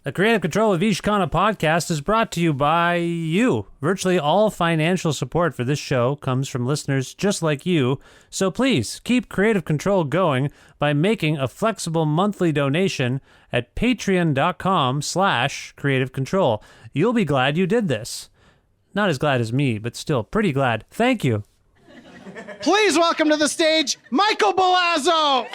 The Creative Control with Vish Khanna podcast is brought to you by you. Virtually all financial support for this show comes from listeners just like you. So please keep Creative Control going by making a flexible monthly donation at patreon.com/Creative Control. You'll be glad you did this. Not as glad as me, but still pretty glad. Thank you. Please welcome to the stage, Michael Balazo.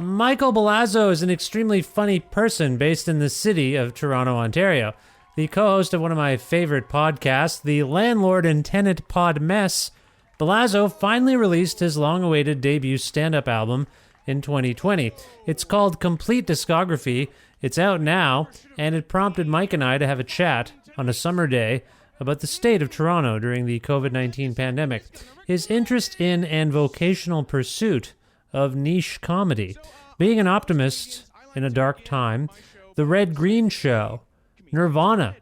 Michael Balazo is an extremely funny person based in the city of Toronto, Ontario. The co-host of one of my favorite podcasts, the Landlord and Tenant Pod Mess, Balazo finally released his long-awaited debut stand-up album in 2020. It's called Complete Discography. It's out now, and it prompted Mike and I to have a chat on a summer day about the state of Toronto during the COVID-19 pandemic, his interest in and vocational pursuit of niche comedy, being an optimist in a dark time, The Red Green Show, Nirvana,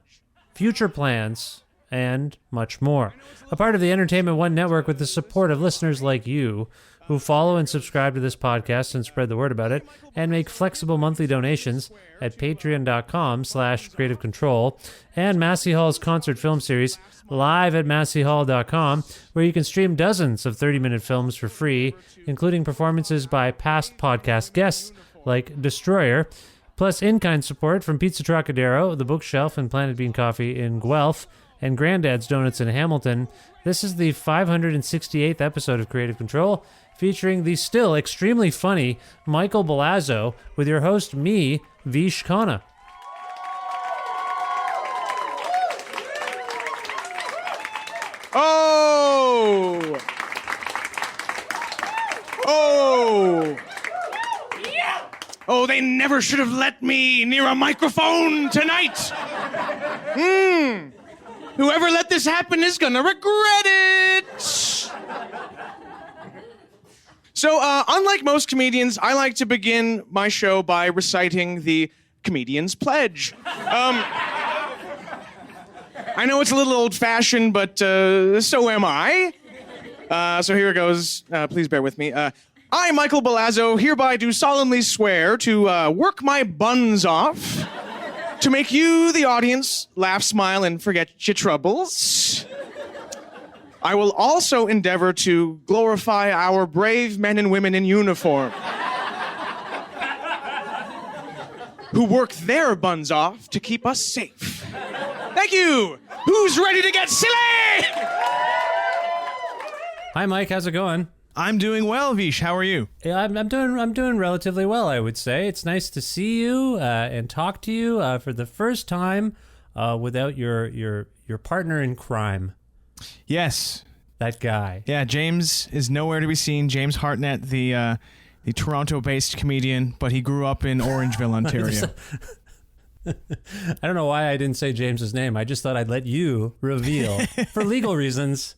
future plans, and much more. A part of the Entertainment One network with the support of listeners like you who follow and subscribe to this podcast and spread the word about it and make flexible monthly donations at patreon.com/Creative Control, and Massey Hall's concert film series live at masseyhall.com, where you can stream dozens of 30-minute films for free, including performances by past podcast guests like Destroyer, plus in-kind support from Pizza Trocadero, The Bookshelf, and Planet Bean Coffee in Guelph, and Granddad's Donuts in Hamilton. This is the 568th episode of Creative Control, featuring the still extremely funny Michael Balazo with your host, me, Vish Khanna. Oh! Oh! Oh, they never should have let me near a microphone tonight. Whoever let this happen is gonna regret it. So, unlike most comedians, I like to begin my show by reciting the comedian's pledge. I know it's a little old-fashioned, but so am I. So here it goes. Please bear with me. I, Michael Balazo, hereby do solemnly swear to work my buns off to make you, the audience, laugh, smile, and forget your troubles. I will also endeavor to glorify our brave men and women in uniform who work their buns off to keep us safe. Thank you. Who's ready to get silly? Hi, Mike. How's it going? I'm doing well, Vish. How are you? Yeah, I'm doing relatively well, I would say. It's nice to see you and talk to you for the first time without your partner in crime. Yes. That guy. Yeah, James is nowhere to be seen. James Hartnett, the Toronto-based comedian, but he grew up in Orangeville, Ontario. I don't know why I didn't say James's name. I just thought I'd let you reveal. For legal reasons,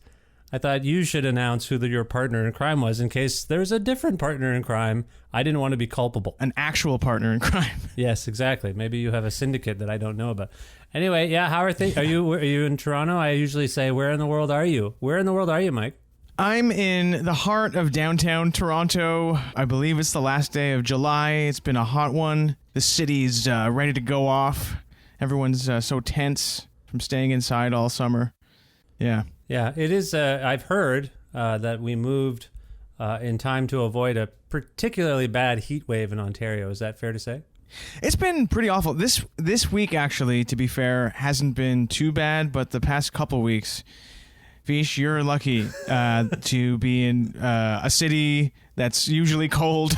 I thought you should announce who your partner in crime was in case there's a different partner in crime. I didn't want to be culpable. An actual partner in crime. Yes, exactly. Maybe you have a syndicate that I don't know about. Anyway, yeah, how are things? Are you in Toronto? I usually say, where in the world are you? Where in the world are you, Mike? I'm in the heart of downtown Toronto. I believe it's the last day of July. It's been a hot one. The city's ready to go off. Everyone's so tense from staying inside all summer. Yeah. Yeah, it is. I've heard that we moved in time to avoid a particularly bad heat wave in Ontario. Is that fair to say? It's been pretty awful. This week, actually, to be fair, hasn't been too bad, but the past couple weeks, Vish, you're lucky to be in a city that's usually cold,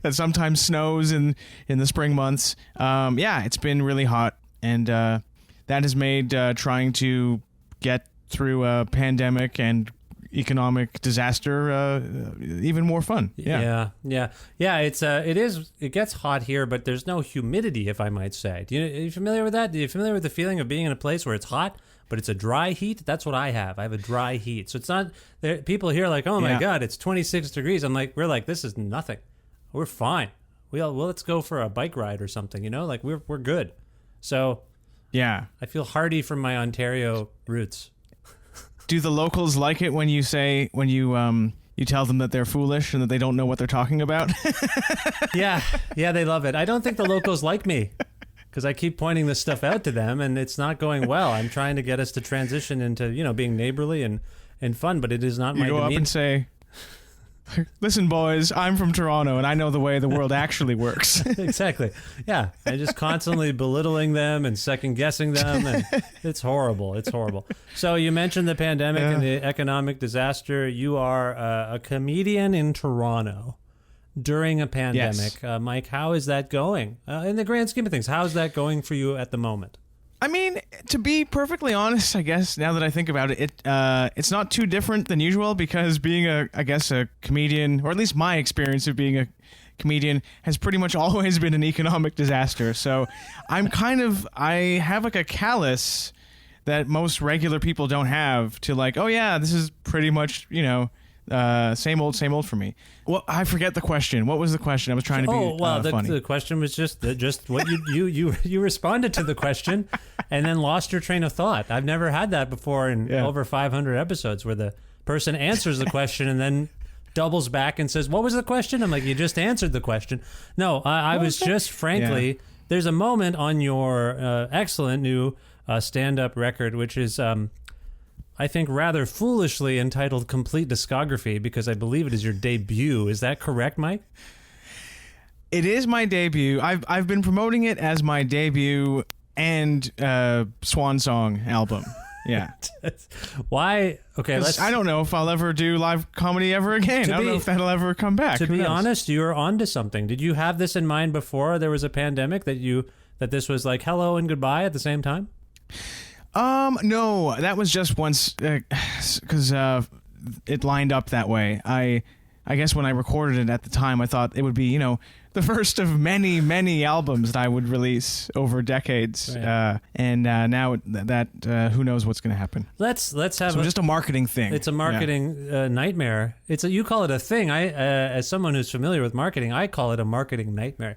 that sometimes snows in the spring months. Yeah, it's been really hot, and that has made trying to get through a pandemic and economic disaster even more fun. Yeah. It gets hot here, but there's no humidity, if I might say. Are you familiar with that? Are you familiar with the feeling of being in a place where it's hot but it's a dry heat? That's what I have. I have a dry heat. So it's not people here are like, oh my god, it's 26 degrees. We're like, this is nothing. We're fine. Let's go for a bike ride or something, like we're good. So yeah, I feel hardy from my Ontario roots. Do the locals like it when you you tell them that they're foolish and that they don't know what they're talking about. Yeah, they love it. I don't think the locals like me because I keep pointing this stuff out to them, and it's not going well. I'm trying to get us to transition into, being neighborly and fun, but it is not You my go up and say, listen, boys, I'm from Toronto, and I know the way the world actually works. Exactly. Yeah. And just constantly belittling them and second guessing them. And it's horrible. It's horrible. So you mentioned the pandemic and the economic disaster. You are a comedian in Toronto during a pandemic. Yes. Mike, how is that going? In the grand scheme of things, how is that going for you at the moment? I mean, to be perfectly honest, I guess now that I think about it, it's not too different than usual because being a comedian, or at least my experience of being a comedian, has pretty much always been an economic disaster. So I have like a callus that most regular people don't have to like, oh yeah, this is pretty much, same old for me. Well, I forget the question. What was the question? I was trying to be funny. The question was just what you responded to the question and then lost your train of thought. I've never had that before in over 500 episodes where the person answers the question and then doubles back and says, what was the question? I'm like, you just answered the question. No, I was just frankly, there's a moment on your excellent new stand-up record, which is I think rather foolishly entitled Complete Discography, because I believe it is your debut. Is that correct, Mike? It is my debut. I've been promoting it as my debut and swan song album. Yeah. Why? Okay, I don't know if I'll ever do live comedy ever again. I don't know if that'll ever come back. To be honest, you're onto something. Did you have this in mind before there was a pandemic, that this was like hello and goodbye at the same time? No, that was just once because it lined up that way. I guess when I recorded it at the time, I thought it would be, the first of many, many albums that I would release over decades. Right. And now that who knows what's going to happen. Let's have just a marketing thing. It's a marketing nightmare. You call it a thing. As someone who's familiar with marketing, I call it a marketing nightmare.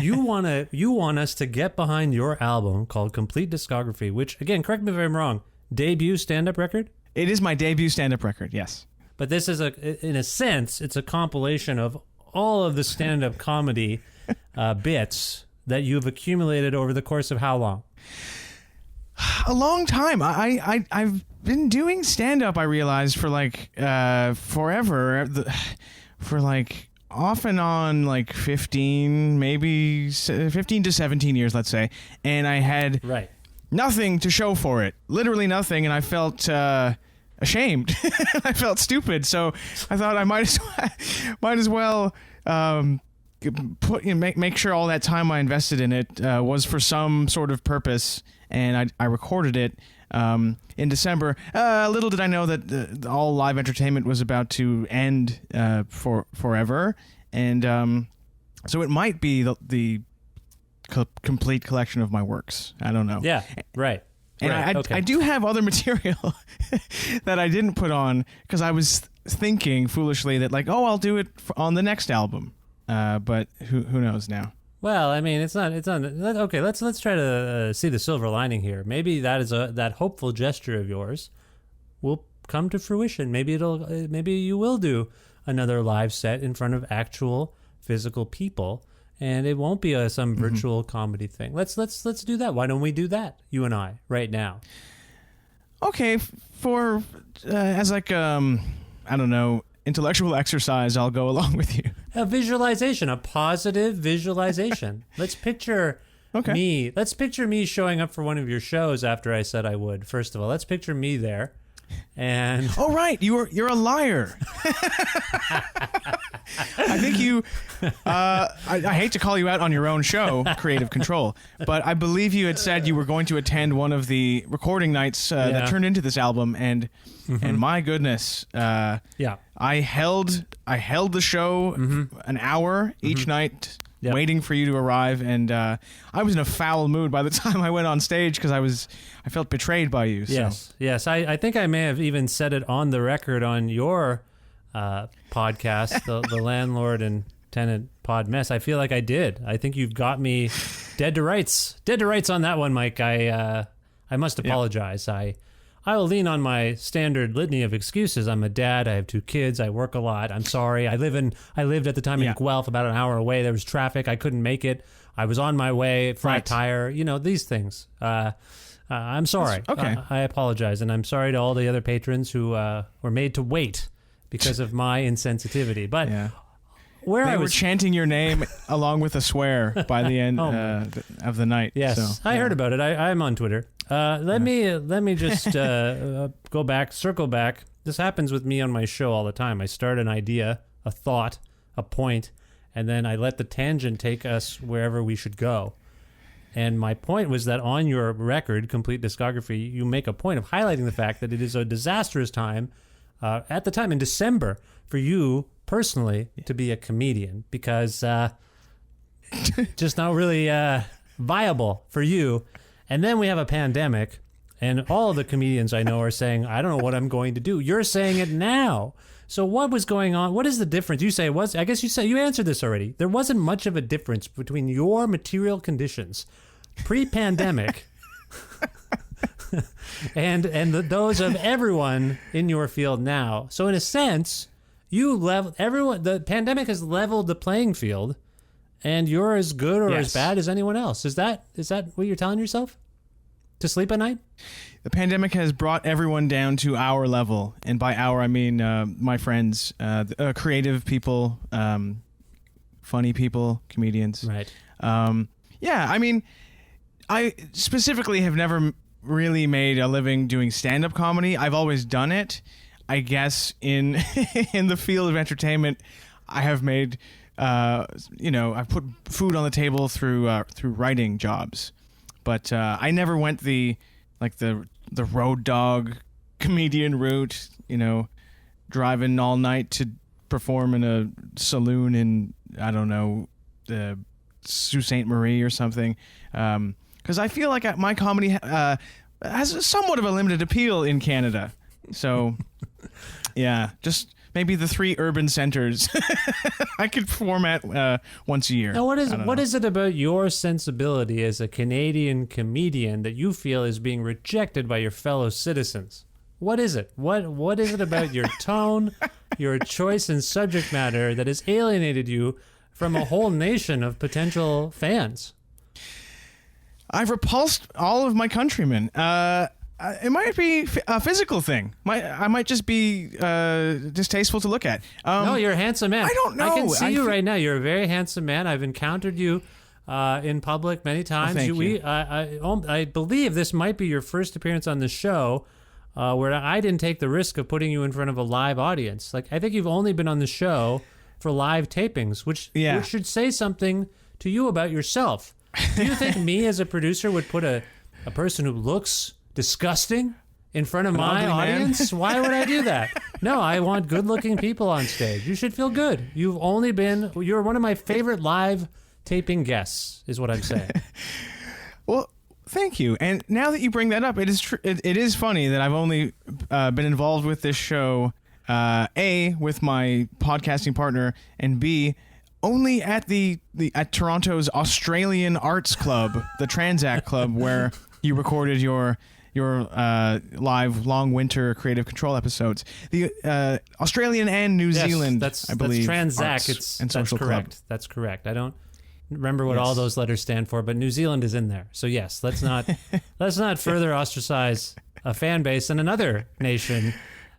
You want us to get behind your album called Complete Discography, which, again, correct me if I'm wrong, debut stand-up record? It is my debut stand-up record, yes. But this is in a sense, it's a compilation of all of the stand-up comedy bits that you've accumulated over the course of how long? A long time. I've been doing stand-up, I realized, for like forever. For like off and on like 15 to 17 years, let's say. And I had nothing to show for it. Literally nothing. And I felt ashamed. I felt stupid, so I thought I might as well make sure all that time I invested in it was for some sort of purpose, and I recorded it in December. Little did I know that all live entertainment was about to end forever, and so it might be the complete collection of my works. I don't know. Yeah, right. And I do have other material that I didn't put on because I was thinking foolishly that like, I'll do it on the next album. But who knows now? Well, I mean, it's not okay. Let's try to see the silver lining here. Maybe that hopeful gesture of yours will come to fruition. Maybe you will do another live set in front of actual physical people. And it won't be some virtual comedy thing. Let's do that. Why don't we do that, you and I, right now? Okay, for as like I don't know, intellectual exercise, I'll go along with you. A visualization, a positive visualization. Let's picture me. Let's picture me showing up for one of your shows after I said I would. First of all, let's picture me there. And oh right, you're a liar. I think you. I hate to call you out on your own show, Creative Control, but I believe you had said you were going to attend one of the recording nights that turned into this album, and my goodness, I held the show an hour each night. Yep. Waiting for you to arrive, and I was in a foul mood by the time I went on stage because I felt betrayed by you. So. Yes. I think I may have even said it on the record on your podcast, the Landlord and Tenant Pod Mess. I feel like I did. I think you've got me dead to rights on that one, Mike. I must apologize. I will lean on my standard litany of excuses. I'm a dad. I have 2 kids. I work a lot. I'm sorry. I lived at the time in Guelph, about an hour away. There was traffic. I couldn't make it. I was on my way, flat tire. These things. I'm sorry. Okay. I apologize, and I'm sorry to all the other patrons who were made to wait because of my insensitivity. But they were chanting your name along with a swear by the end of the night. Yes, so, I heard about it. I'm on Twitter. Let me just circle back. This happens with me on my show all the time. I start an idea, a thought, a point, and then I let the tangent take us wherever we should go. And my point was that on your record, Complete Discography, you make a point of highlighting the fact that it is a disastrous time, at the time in December, for you personally to be a comedian, because just not really viable for you. And then we have a pandemic, and all of the comedians I know are saying, I don't know what I'm going to do. You're saying it now. So what was going on? What is the difference? You say I guess you answered this already. There wasn't much of a difference between your material conditions pre-pandemic and those of everyone in your field now. So in a sense, the pandemic has leveled the playing field, and you're as good or as bad as anyone else. Is that what you're telling yourself to sleep at night? The pandemic has brought everyone down to our level, and by our I mean my friends, creative people, funny people, comedians. Right. I mean, I specifically have never really made a living doing stand-up comedy. I've always done it. I guess in in the field of entertainment, I have made I've put food on the table through writing jobs, but I never went the road dog comedian route. Driving all night to perform in a saloon in Sault Ste. Marie or something, because I feel like my comedy has somewhat of a limited appeal in Canada. So, just maybe the 3 urban centers I could perform at once a year. Now, what is it about your sensibility as a Canadian comedian that you feel is being rejected by your fellow citizens? What is it? What is it about your tone, your choice in subject matter that has alienated you from a whole nation of potential fans? I've repulsed all of my countrymen. It might be a physical thing. I might just be distasteful to look at. No, you're a handsome man. I don't know. I can see you right now. You're a very handsome man. I've encountered you in public many times. Thank you. I believe this might be your first appearance on the show where I didn't take the risk of putting you in front of a live audience. I think you've only been on the show for live tapings, which should say something to you about yourself. Do you think me as a producer would put a person who looks disgusting in front of my audience? Why would I do that? No, I want good-looking people on stage. You should feel good. You're one of my favorite live taping guests, is what I'm saying. Well, thank you. And now that you bring that up, it is funny that I've only been involved with this show, A, with my podcasting partner, and B, only at at Toronto's Australian Arts Club, the Transact Club, where you recorded your live long winter creative control episodes. The Australian and New Zealand, I believe, that's Transact. Arts and Social correct. Club. That's correct. I don't remember what all those letters stand for, but New Zealand is in there. So yes, let's not further ostracise a fan base in another nation.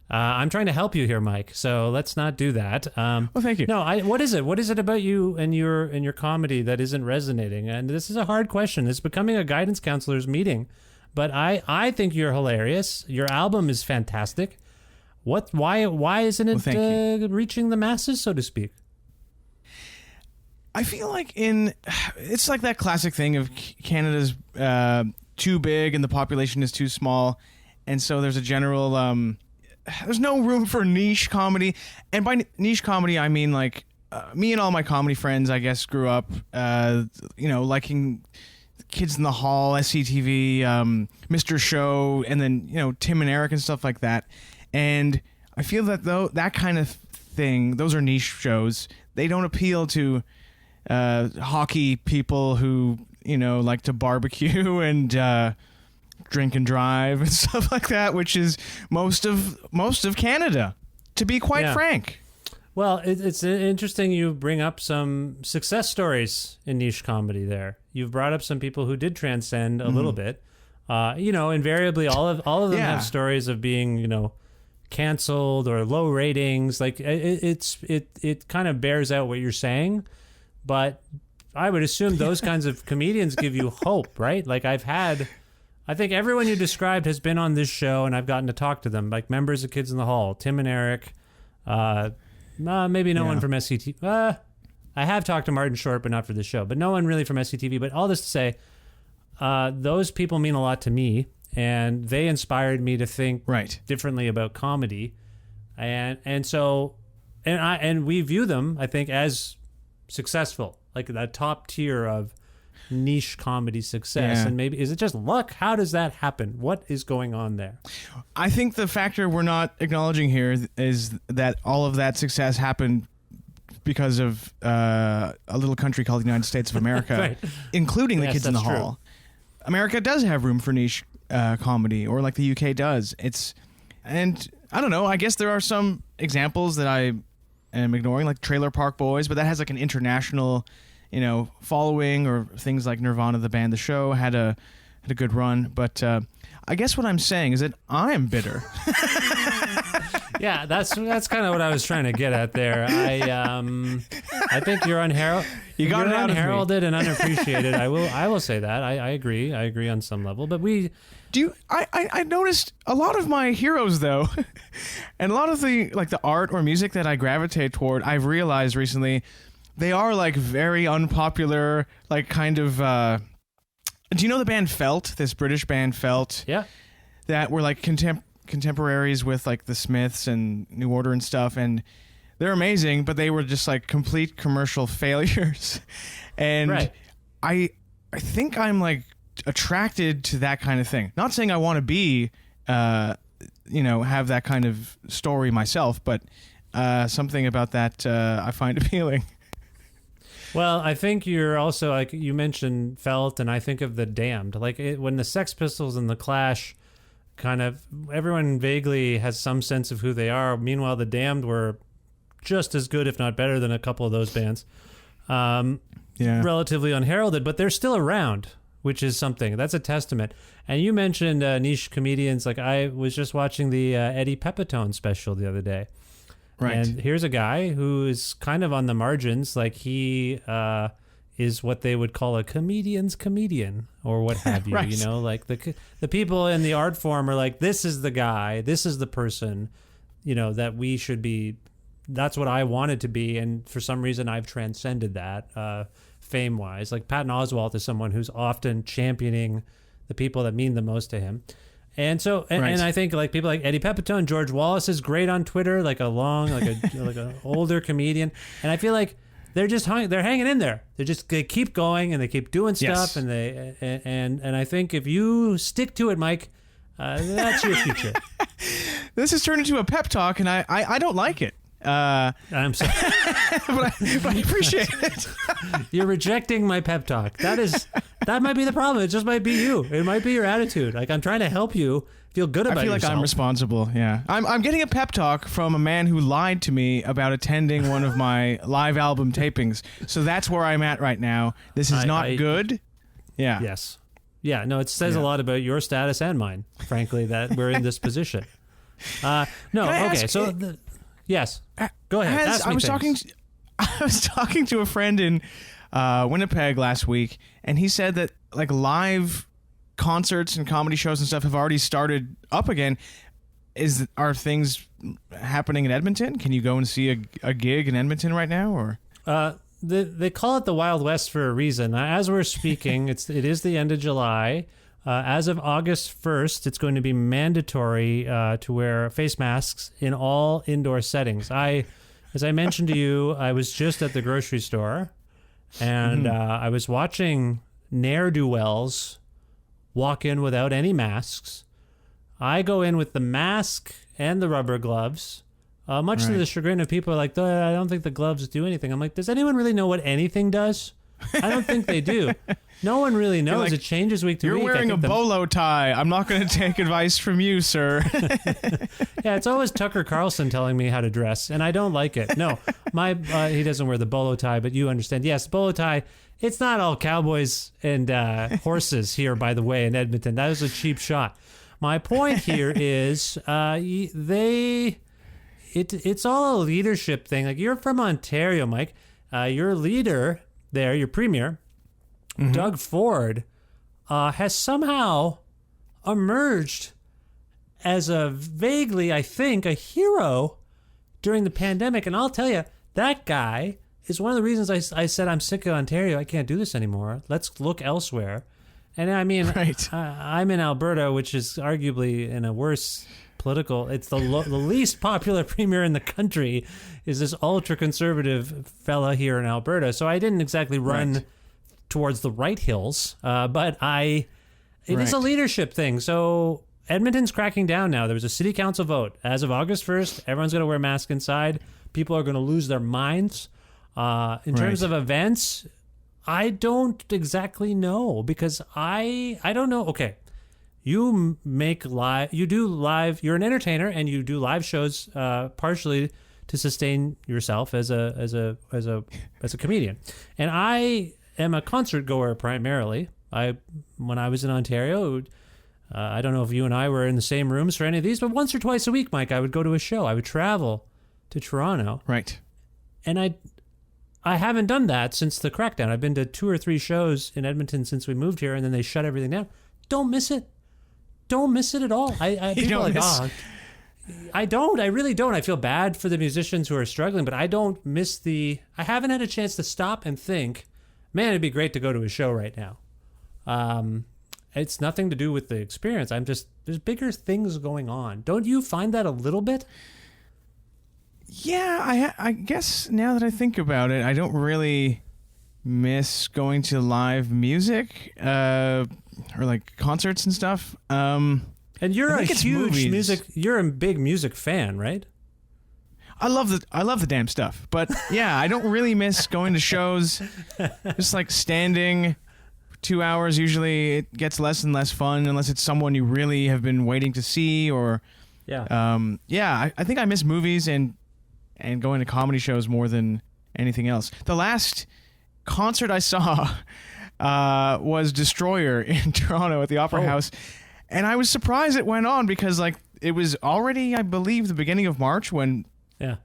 I'm trying to help you here, Mike. So let's not do that. Well, thank you. No, what is it? What is it about you and your comedy that isn't resonating? And this is a hard question. It's becoming a guidance counselor's meeting. But I think you're hilarious. Your album is fantastic. Why isn't it reaching the masses, so to speak? I feel like it's like that classic thing of Canada's too big and the population is too small, and so there's a general there's no room for niche comedy. And by niche comedy, I mean me and all my comedy friends, I guess, grew up liking Kids in the Hall, SCTV, Mr. Show, and then Tim and Eric and stuff like that. And I feel that that kind of thing, those are niche shows. They don't appeal to hockey people who like to barbecue and drink and drive and stuff like that, which is most of Canada, to be quite frank. Well, it's interesting you bring up some success stories in niche comedy there. You've brought up some people who did transcend a little bit. Invariably, all of them have stories of being, canceled or low ratings. Like it kind of bears out what you're saying, but I would assume those kinds of comedians give you hope, right? Like I think everyone you described has been on this show, and I've gotten to talk to them, like members of Kids in the Hall, Tim and Eric. Maybe no one from SCTV. I have talked to Martin Short, but not for this show. But no one really from SCTV. But all this to say, those people mean a lot to me, and they inspired me to think differently about comedy, and we view them, I think, as successful, like that top tier of niche comedy success. And maybe, is it just luck? How does that happen? What is going on there? I think the factor we're not acknowledging here is that all of that success happened because of a little country called the United States of America, including the Kids in the Hall. America does have room for niche comedy, or like the UK does. And I don't know, I guess there are some examples that I am ignoring, like Trailer Park Boys, but that has like an international following, or things like Nirvana, the band, the show had a good run. But I guess what I'm saying is that I'm bitter. Yeah, that's kind of what I was trying to get at there. I think you're unheralded. You got it out unheralded and unappreciated. I will say that. I agree. I agree on some level. But I noticed a lot of my heroes though, and a lot of the art or music that I gravitate toward, I've realized recently, they are like very unpopular, like kind of. Do you know the band Felt? This British band Felt. Yeah. That were like contemporaries with like the Smiths and New Order and stuff, and they're amazing, but they were just like complete commercial failures. And I think I'm like attracted to that kind of thing. Not saying I want to be, have that kind of story myself, but something about that I find appealing. Well, I think you're also, like you mentioned Felt, and I think of the Damned. Like when the Sex Pistols and the Clash, kind of everyone vaguely has some sense of who they are. Meanwhile, the Damned were just as good, if not better, than a couple of those bands. Relatively unheralded, but they're still around, which is something. That's a testament. And you mentioned niche comedians. Like I was just watching the Eddie Pepitone special the other day. Right. And here's a guy who is kind of on the margins. Like he is what they would call a comedian's comedian, or what have you. Like the people in the art form are like, this is the guy, this is the person, that we should be. That's what I wanted to be, and for some reason I've transcended that fame-wise. Like Patton Oswalt is someone who's often championing the people that mean the most to him. And so, and I think like people like Eddie Pepitone, George Wallace is great on Twitter, like an older comedian. And I feel like they're hanging in there. They keep going, and they keep doing stuff. And and I think if you stick to it, Mike, that's your future. This has turned into a pep talk, and I don't like it. I'm sorry, but I appreciate it. You're rejecting my pep talk. That might be the problem. It just might be you. It might be your attitude. Like I'm trying to help you feel good about yourself. I feel like I'm responsible. Yeah, I'm getting a pep talk from a man who lied to me about attending one of my live album tapings. So that's where I'm at right now. This is not good. Yeah. Yes. Yeah. No, it says a lot about your status and mine, frankly, that we're in this position. Yes. Go ahead. Ask me I was talking to a friend in Winnipeg last week, and he said that like live concerts and comedy shows and stuff have already started up again. Are things happening in Edmonton? Can you go and see a gig in Edmonton right now, or? They call it the Wild West for a reason. As we're speaking, it is the end of July. As of August 1st, it's going to be mandatory to wear face masks in all indoor settings. As I mentioned to you, I was just at the grocery store, and I was watching ne'er-do-wells walk in without any masks. I go in with the mask and the rubber gloves, much to the chagrin of people are like, I don't think the gloves do anything. I'm like, does anyone really know what anything does? I don't think they do. No one really knows. like, It changes week to You're week. wearing a bolo tie. I'm not going to take advice from you, sir. Yeah, it's always Tucker Carlson telling me how to dress, and I don't like it. No, he doesn't wear the bolo tie, but you understand. Yes, bolo tie. It's not all cowboys and horses here, by the way, in Edmonton. That was a cheap shot. My point here is it's all a leadership thing. Like, you're from Ontario, Mike. Your leader there, your premier, Doug Ford, has somehow emerged as vaguely, I think, a hero during the pandemic. And I'll tell you, that guy is one of the reasons I said I'm sick of Ontario. I can't do this anymore. Let's look elsewhere. And I mean, Right. I'm in Alberta, which is arguably in a worse political. It's the least popular premier in the country is this ultra-conservative fella here in Alberta. So I didn't exactly run towards the right hills, but it is a leadership thing. So Edmonton's cracking down now. There was a city council vote. As of August 1st, everyone's going to wear masks inside. People are going to lose their minds. In terms of events, I don't exactly know because I don't know. Okay. You do live, you're an entertainer and you do live shows, partially to sustain yourself as a comedian. And I am a concert goer primarily. When I was in Ontario, I don't know if you and I were in the same rooms for any of these, but once or twice a week, Mike, I would go to a show. I would travel to Toronto. Right. And I haven't done that since the crackdown. I've been to 2 or 3 shows in Edmonton since we moved here, and then they shut everything down. Don't miss it. Don't miss it at all. People are like, I don't. I really don't. I feel bad for the musicians who are struggling, but I don't miss I haven't had a chance to stop and think, man, it'd be great to go to a show right now. It's nothing to do with the experience. There's bigger things going on. Don't you find that a little bit? Yeah, I guess now that I think about it, I don't really miss going to live music or like concerts and stuff. And you're a huge you're a big music fan, right? I love the damn stuff. But yeah, I don't really miss going to shows. Just like standing 2 hours, usually it gets less and less fun unless it's someone you really have been waiting to see or I think I miss movies and going to comedy shows more than anything else. The last concert I saw was Destroyer in Toronto at the Opera House, and I was surprised it went on because like it was already, I believe, the beginning of March when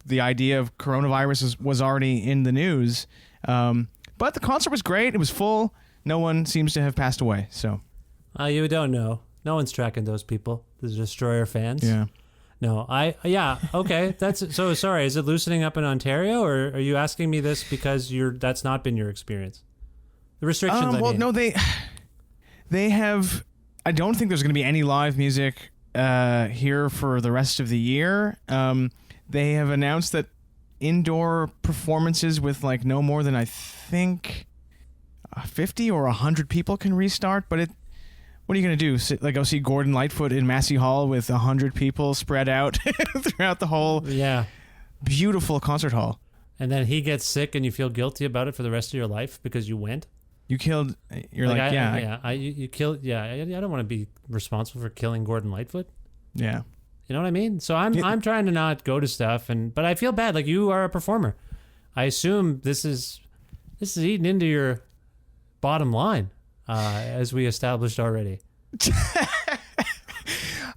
the idea of coronavirus was already in the news. But the concert was great. It was full. No one seems to have passed away. So you don't know. No one's tracking those people, the Destroyer fans. Yeah. No, okay. That's so sorry. Is it loosening up in Ontario, or are you asking me this because that's not been your experience? The restrictions. No, they have. I don't think there's going to be any live music here for the rest of the year. They have announced that indoor performances with like no more than I think 50 or 100 people can restart, but what are you going to do? Go see Gordon Lightfoot in Massey Hall with 100 people spread out throughout the whole beautiful concert hall. And then he gets sick and you feel guilty about it for the rest of your life because you went? You killed... You're like you killed... Yeah, I don't want to be responsible for killing Gordon Lightfoot. Yeah. You know what I mean? So I'm trying to not go to stuff, but I feel bad. Like, you are a performer. I assume this is eating into your bottom line. As we established already.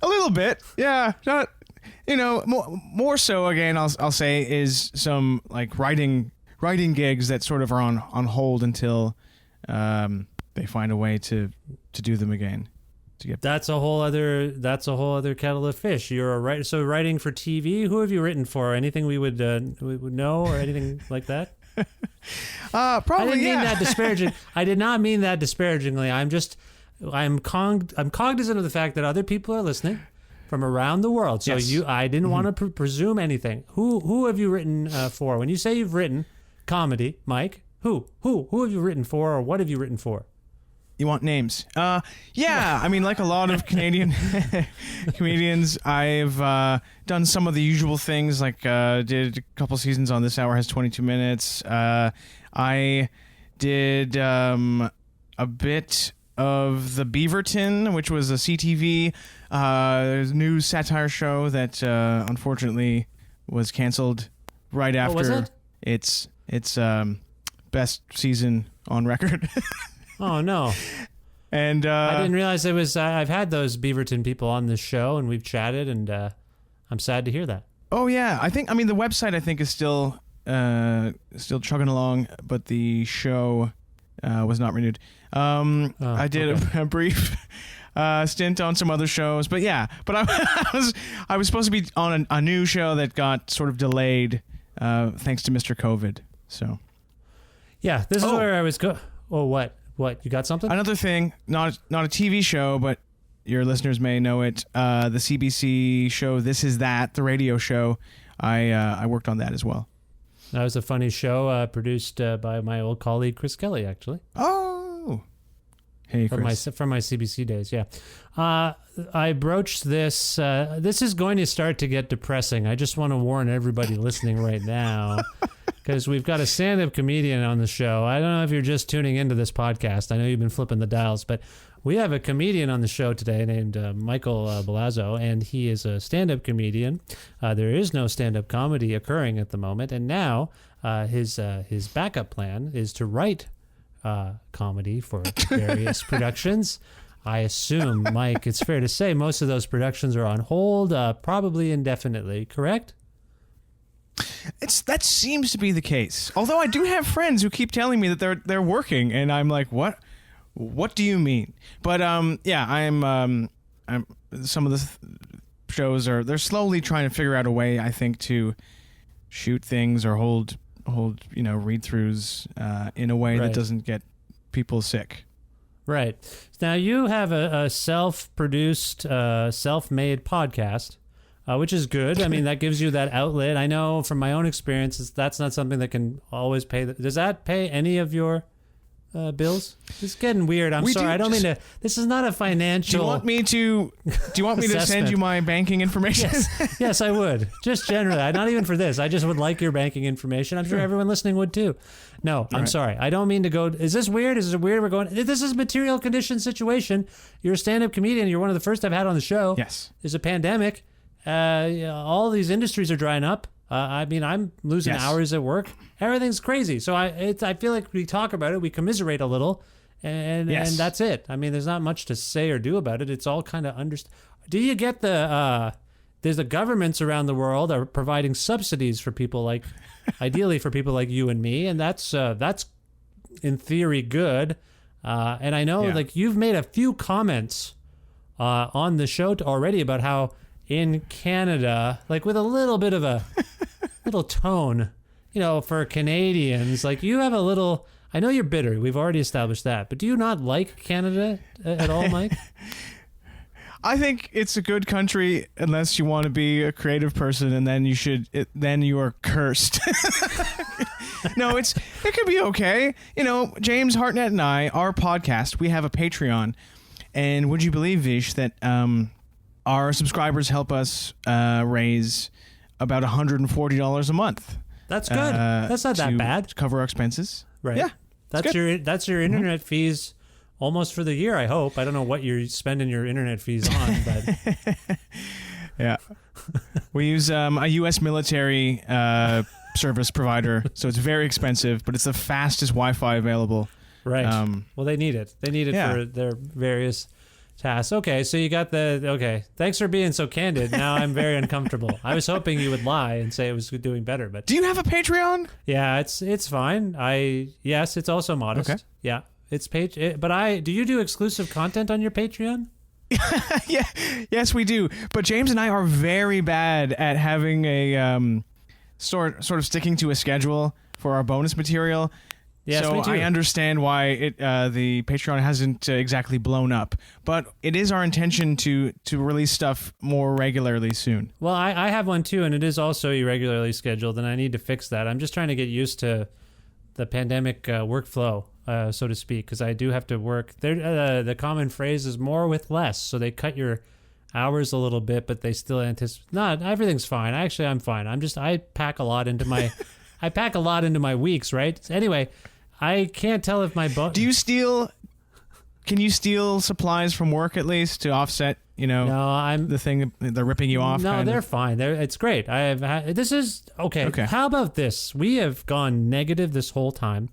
A little bit, yeah. Not, more so. Again, I'll say is some like writing gigs that sort of are on hold until they find a way to do them again. That's a whole other kettle of fish. You're a writer, so writing for TV. Who have you written for? Anything we would know or anything like that? Probably. I didn't mean that disparaging. I did not mean that disparagingly. I'm cognizant of the fact that other people are listening from around the world. So I didn't want to presume anything. Who have you written for? When you say you've written comedy, Mike, who have you written for, or what have you written for? You want names? Yeah. I mean, like a lot of Canadian comedians, I've done some of the usual things, like did a couple seasons on This Hour Has 22 Minutes. I did a bit of the Beaverton, which was a CTV news satire show that unfortunately was canceled right after was it? its best season on record. Oh no. And I didn't realize it was. I've had those Beaverton people on this show, and we've chatted, and I'm sad to hear that. oh yeah, I mean the website I think is still chugging along, but the show was not renewed. I did a brief stint on some other shows, but yeah, but I was supposed to be on a new show that got sort of delayed thanks to Mr. COVID. So Yeah, this is where I was go. Oh, what? What? You got something? another thing, not a TV show, but your listeners may know it. The CBC show This Is That, the radio show. I worked on that as well. That was a funny show produced by my old colleague Chris Kelly, actually. Oh, hey Chris. From my CBC days, yeah. I broached this. This is going to start to get depressing. I just want to warn everybody listening right now, because we've got a stand-up comedian on the show. I don't know if you're just tuning into this podcast. I know you've been flipping the dials, but we have a comedian on the show today named Michael Balazo, and he is a stand-up comedian. There is no stand-up comedy occurring at the moment, and now his backup plan is to write comedy for various productions. I assume, Mike, it's fair to say most of those productions are on hold, probably indefinitely, correct? That seems to be the case. Although I do have friends who keep telling me that they're working, and I'm like, what? What do you mean? But yeah, I'm some of the shows they're slowly trying to figure out a way, I think, to shoot things or hold read-throughs in a way that doesn't get people sick. Right. Now you have a self-produced, self-made podcast, which is good. I mean, that gives you that outlet. I know from my own experience, that's not something that can always pay. Does that pay any of your bills? It's getting weird. I'm sorry. I don't mean to. This is not a financial. Do you want me to send you my banking information? Yes, I would. Just generally, not even for this. I just would like your banking information. I'm sure everyone listening would too. No, I'm sorry. I don't mean to go. Is this weird? Is it weird? We're going. This is a material condition situation. You're a stand-up comedian. You're one of the first I've had on the show. Yes. There's a pandemic. All these industries are drying up. I mean, I'm losing hours at work. Everything's crazy. So I feel like we talk about it, we commiserate a little, and that's it. I mean, there's not much to say or do about it. It's all kind of Do you get there's the governments around the world are providing subsidies for people like, ideally for people like you and me, and that's in theory good. And I know like you've made a few comments on the show already about how in Canada, like with a little bit of a little tone, for Canadians, like you have a little, I know you're bitter. We've already established that, but do you not like Canada at all, Mike? I think it's a good country unless you want to be a creative person, and then then you are cursed. No, it could be okay. James Hartnett and I, our podcast, we have a Patreon, and would you believe, Vish, that our subscribers help us raise about $140 a month. That's good. That's not that bad. To cover our expenses. Right. Yeah. That's your internet fees almost for the year, I hope. I don't know what you're spending your internet fees on, but yeah. We use a US military service provider, so it's very expensive, but it's the fastest Wi-Fi available. Right. Well, they need it. They need it for their various tasks. Okay, so you got thanks for being so candid. Now I'm very uncomfortable. I was hoping you would lie and say it was doing better, but do you have a Patreon? Yeah, it's fine. Yes, it's also modest. Okay. Yeah, it's but do you do exclusive content on your Patreon? Yeah, yes we do. But James and I are very bad at having a sort of sticking to a schedule for our bonus material. Yes, so I understand why the Patreon hasn't exactly blown up, but it is our intention to release stuff more regularly soon. Well, I have one too, and it is also irregularly scheduled, and I need to fix that. I'm just trying to get used to the pandemic workflow, so to speak, because I do have to work. The common phrase is more with less, so they cut your hours a little bit, but they still anticipate. No, everything's fine. Actually, I'm fine. I pack a lot into my I pack a lot into my weeks, right? Anyway. I can't tell if my Do you steal? Can you steal supplies from work at least to offset? No, I'm the thing they're ripping you off. No, they're fine. It's great. This is okay. How about this? We have gone negative this whole time,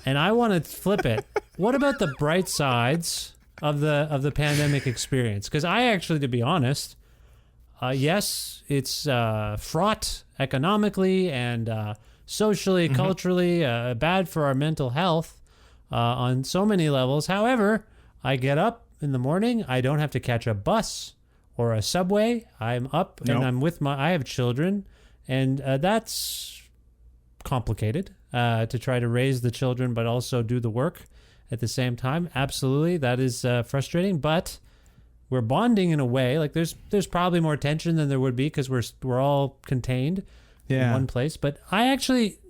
and I want to flip it. What about the bright sides of the pandemic experience? Because I actually, to be honest, yes, it's fraught economically and socially, culturally, bad for our mental health on so many levels. However, I get up in the morning. I don't have to catch a bus or a subway. I'm up and I'm with I have children, and that's complicated to try to raise the children but also do the work at the same time. Absolutely, that is frustrating, but we're bonding in a way. Like there's probably more tension than there would be because we're all contained in one place. But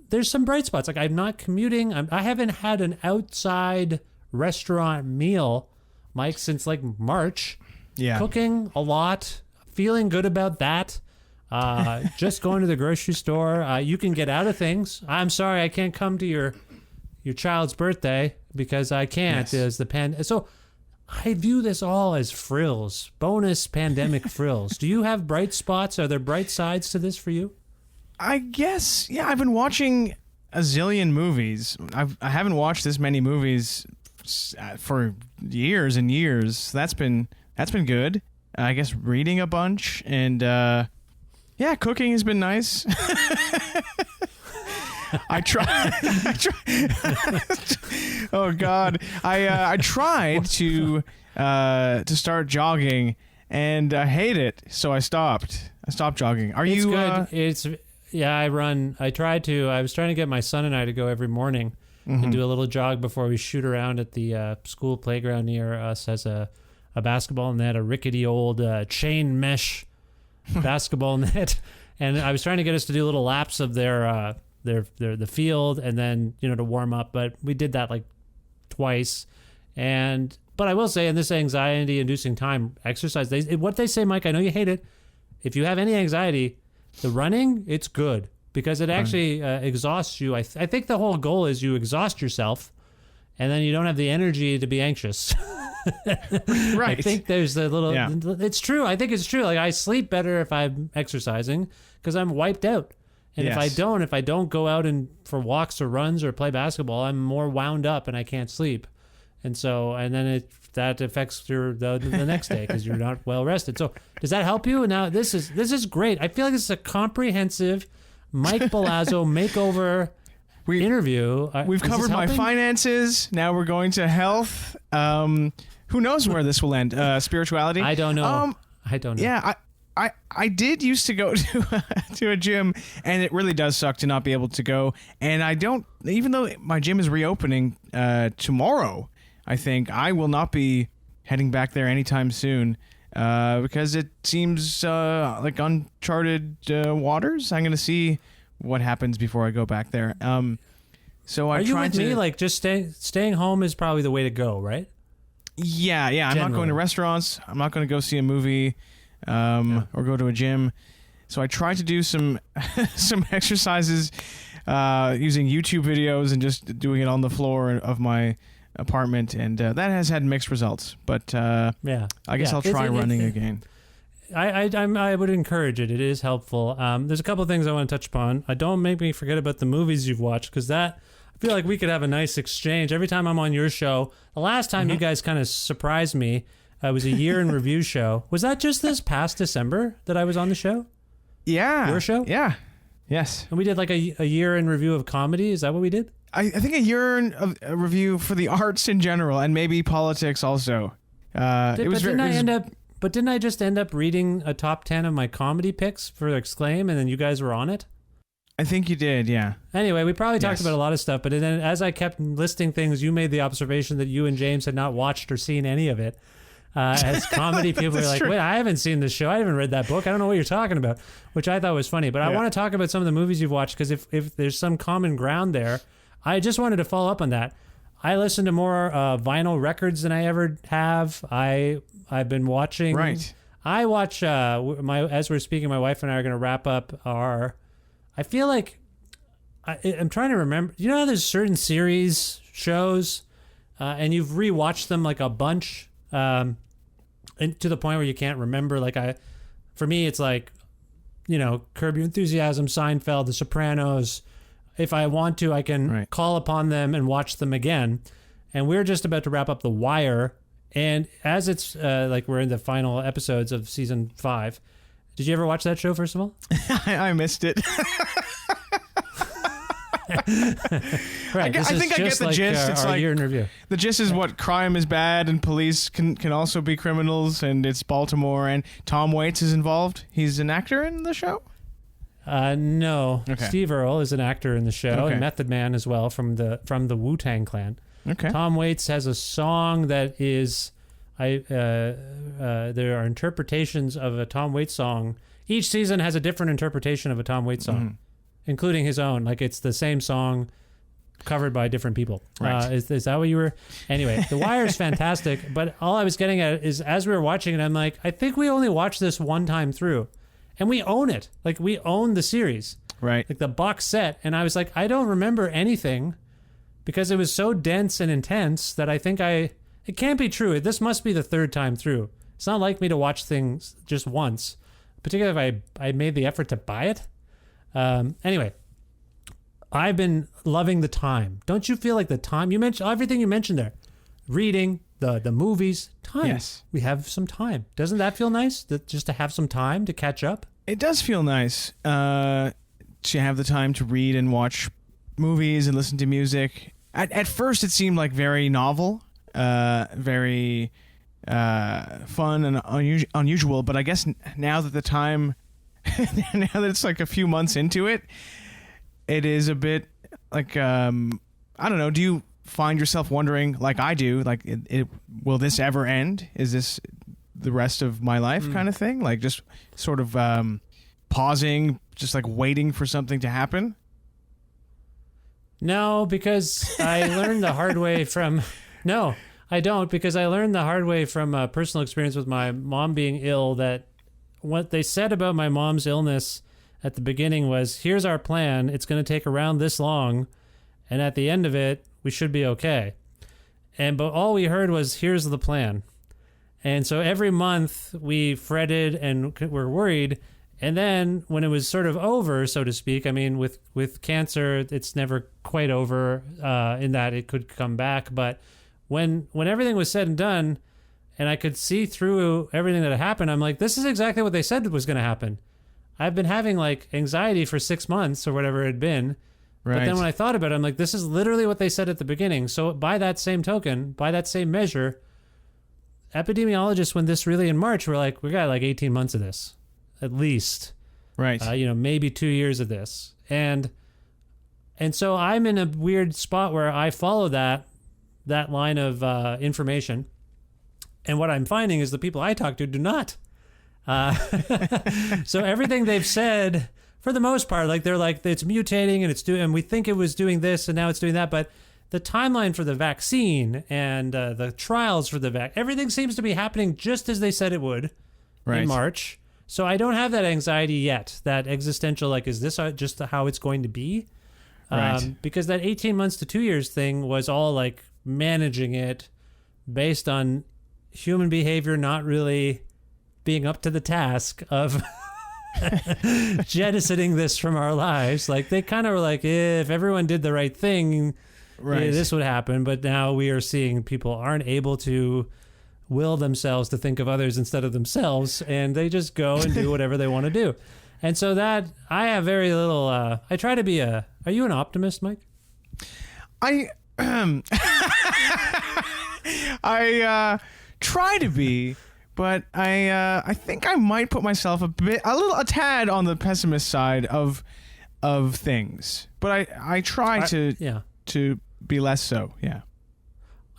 there's some bright spots. Like I'm not commuting. I haven't had an outside restaurant meal, Mike, since like March. Yeah. Cooking a lot, feeling good about that. Just going to the grocery store. You can get out of things. I'm sorry I can't come to your child's birthday because I can't. Yes. So I view this all as frills, bonus pandemic frills. Do you have bright spots? Are there bright sides to this for you? I guess, yeah. I've been watching a zillion movies. I haven't watched this many movies for years and years. That's been good. I guess reading a bunch and cooking has been nice. I tried. Oh God, I tried to start jogging and I hate it, so I stopped. I stopped jogging. It's good. I run. I tried to. I was trying to get my son and I to go every morning and do a little jog before we shoot around at the school playground near us. Has a basketball net, a rickety old chain mesh basketball net, and I was trying to get us to do little laps of the field and then to warm up. But we did that like twice, but I will say in this anxiety-inducing time, exercise. What they say, Mike. I know you hate it. If you have any anxiety, the running, it's good because it actually exhausts you. I think the whole goal is you exhaust yourself and then you don't have the energy to be anxious. Right. I think there's a little, it's true. I think it's true. Like I sleep better if I'm exercising because I'm wiped out. And if I don't go out for walks or runs or play basketball, I'm more wound up and I can't sleep. And then that affects the next day because you're not well rested. So does that help you? Now this is great. I feel like this is a comprehensive Mike Balazo makeover interview. We've covered my finances. Now we're going to health. Who knows where this will end? Spirituality. I don't know. I don't know. Yeah, I did used to go to a gym, and it really does suck to not be able to go. And I don't, even though my gym is reopening tomorrow, I think I will not be heading back there anytime soon because it seems like uncharted waters. I'm going to see what happens before I go back there. So Are you with me? Like just staying home is probably the way to go, right? Yeah. Generally. I'm not going to restaurants. I'm not going to go see a movie or go to a gym. So I tried to do some exercises using YouTube videos and just doing it on the floor of my apartment, and that has had mixed results. But I guess I'll try running again. I would encourage it. It is helpful. There's a couple of things I want to touch upon. Don't make me forget about the movies you've watched because I feel like we could have a nice exchange every time I'm on your show. The last time you guys kind of surprised me. It was a year in review show. Was that just this past December that I was on the show? Yeah. Your show? Yeah. Yes. And we did like a year in review of comedy. Is that what we did? I think a year in a review for the arts in general and maybe politics also. Didn't I just end up reading a top 10 of my comedy picks for Exclaim and then you guys were on it? I think you did, yeah. Anyway, we probably talked about a lot of stuff, but then as I kept listing things, you made the observation that you and James had not watched or seen any of it. As comedy people are like, wait, I haven't seen this show. I haven't read that book. I don't know what you're talking about, which I thought was funny. But I want to talk about some of the movies you've watched because if there's some common ground there, I just wanted to follow up on that. I listen to more vinyl records than I ever have. I've been watching. Right. I watch as we're speaking, my wife and I are going to wrap up our. I feel like I'm trying to remember. You know how there's certain series, shows, and you've rewatched them like a bunch, and to the point where you can't remember. For me, it's like, Curb Your Enthusiasm, Seinfeld, The Sopranos. If I want to, I can call upon them and watch them again. And we're just about to wrap up The Wire. And as it's we're in the final episodes of season 5. Did you ever watch that show, first of all? I missed it. Right. I think I get the gist. It's our like year in review. The gist is what crime is bad and police can also be criminals, and it's Baltimore, and Tom Waits is involved. He's an actor in the show? No. Okay. Steve Earle is an actor in the show, Okay. and Method Man as well from the Wu-Tang Clan. Okay. Tom Waits has a song that is, there are interpretations of a Tom Waits song. Each season has a different interpretation of a Tom Waits song, including his own. Like, it's the same song covered by different people. Right. Is that what you were? Anyway, The Wire is fantastic, but all I was getting at is as we were watching it, I'm like, I think we only watched this one time through, and we own it. Like, we own the series. Right. Like the box set. And I was like, I don't remember anything because it was so dense and intense that I think it can't be true. This must be the third time through. It's not like me to watch things just once, particularly if I made the effort to buy it. Anyway, I've been loving the time. Don't you feel like the time? You mentioned everything you mentioned there. Reading, the movies, time. Yes. We have some time. Doesn't that feel nice? Just to have some time to catch up? It does feel nice to have the time to read and watch movies and listen to music. At first, it seemed like very novel, very fun and unusual. But I guess now that the time, now that it's like a few months into it, it is a bit like, I don't know. Do you find yourself wondering, like I do, like, will this ever end? Is this the rest of my life kind of thing? Like, just sort of pausing, just like waiting for something to happen? No, because I learned the hard way from... No, I don't, because I learned the hard way from a personal experience with my mom being ill, that what they said about my mom's illness at the beginning was, here's our plan, it's going to take around this long, and at the end of it, we should be okay. But all we heard was, here's the plan. And so every month we fretted and were worried. And then when it was sort of over, so to speak, I mean, with cancer, it's never quite over in that it could come back. But when everything was said and done, and I could see through everything that had happened, I'm like, this is exactly what they said was going to happen. I've been having like anxiety for 6 months or whatever it had been. Right. But then when I thought about it, I'm like, this is literally what they said at the beginning. So by that same token, by that same measure, epidemiologists, when this really in March, were like, we got like 18 months of this. At least, right? Maybe 2 years of this, and so I'm in a weird spot where I follow that line of information, and what I'm finding is the people I talk to do not. So everything they've said, for the most part, like they're like, it's mutating and it's doing, and we think it was doing this and now it's doing that, but the timeline for the vaccine and the trials for the everything seems to be happening just as they said it would. Right. In March. So I don't have that anxiety yet, that existential, like, is this just how it's going to be? Right. Because that 18 months to 2 years thing was all like managing it based on human behavior not really being up to the task of jettisoning this from our lives. Like, they kind of were like, if everyone did the right thing, this would happen. But now we are seeing people aren't able to will themselves to think of others instead of themselves, and they just go and do whatever they want to do. And so that I have very little I try to be are you an optimist, Mike? I try to be, but I think I might put myself a tad on the pessimist side of things, but I try to be less so. Yeah.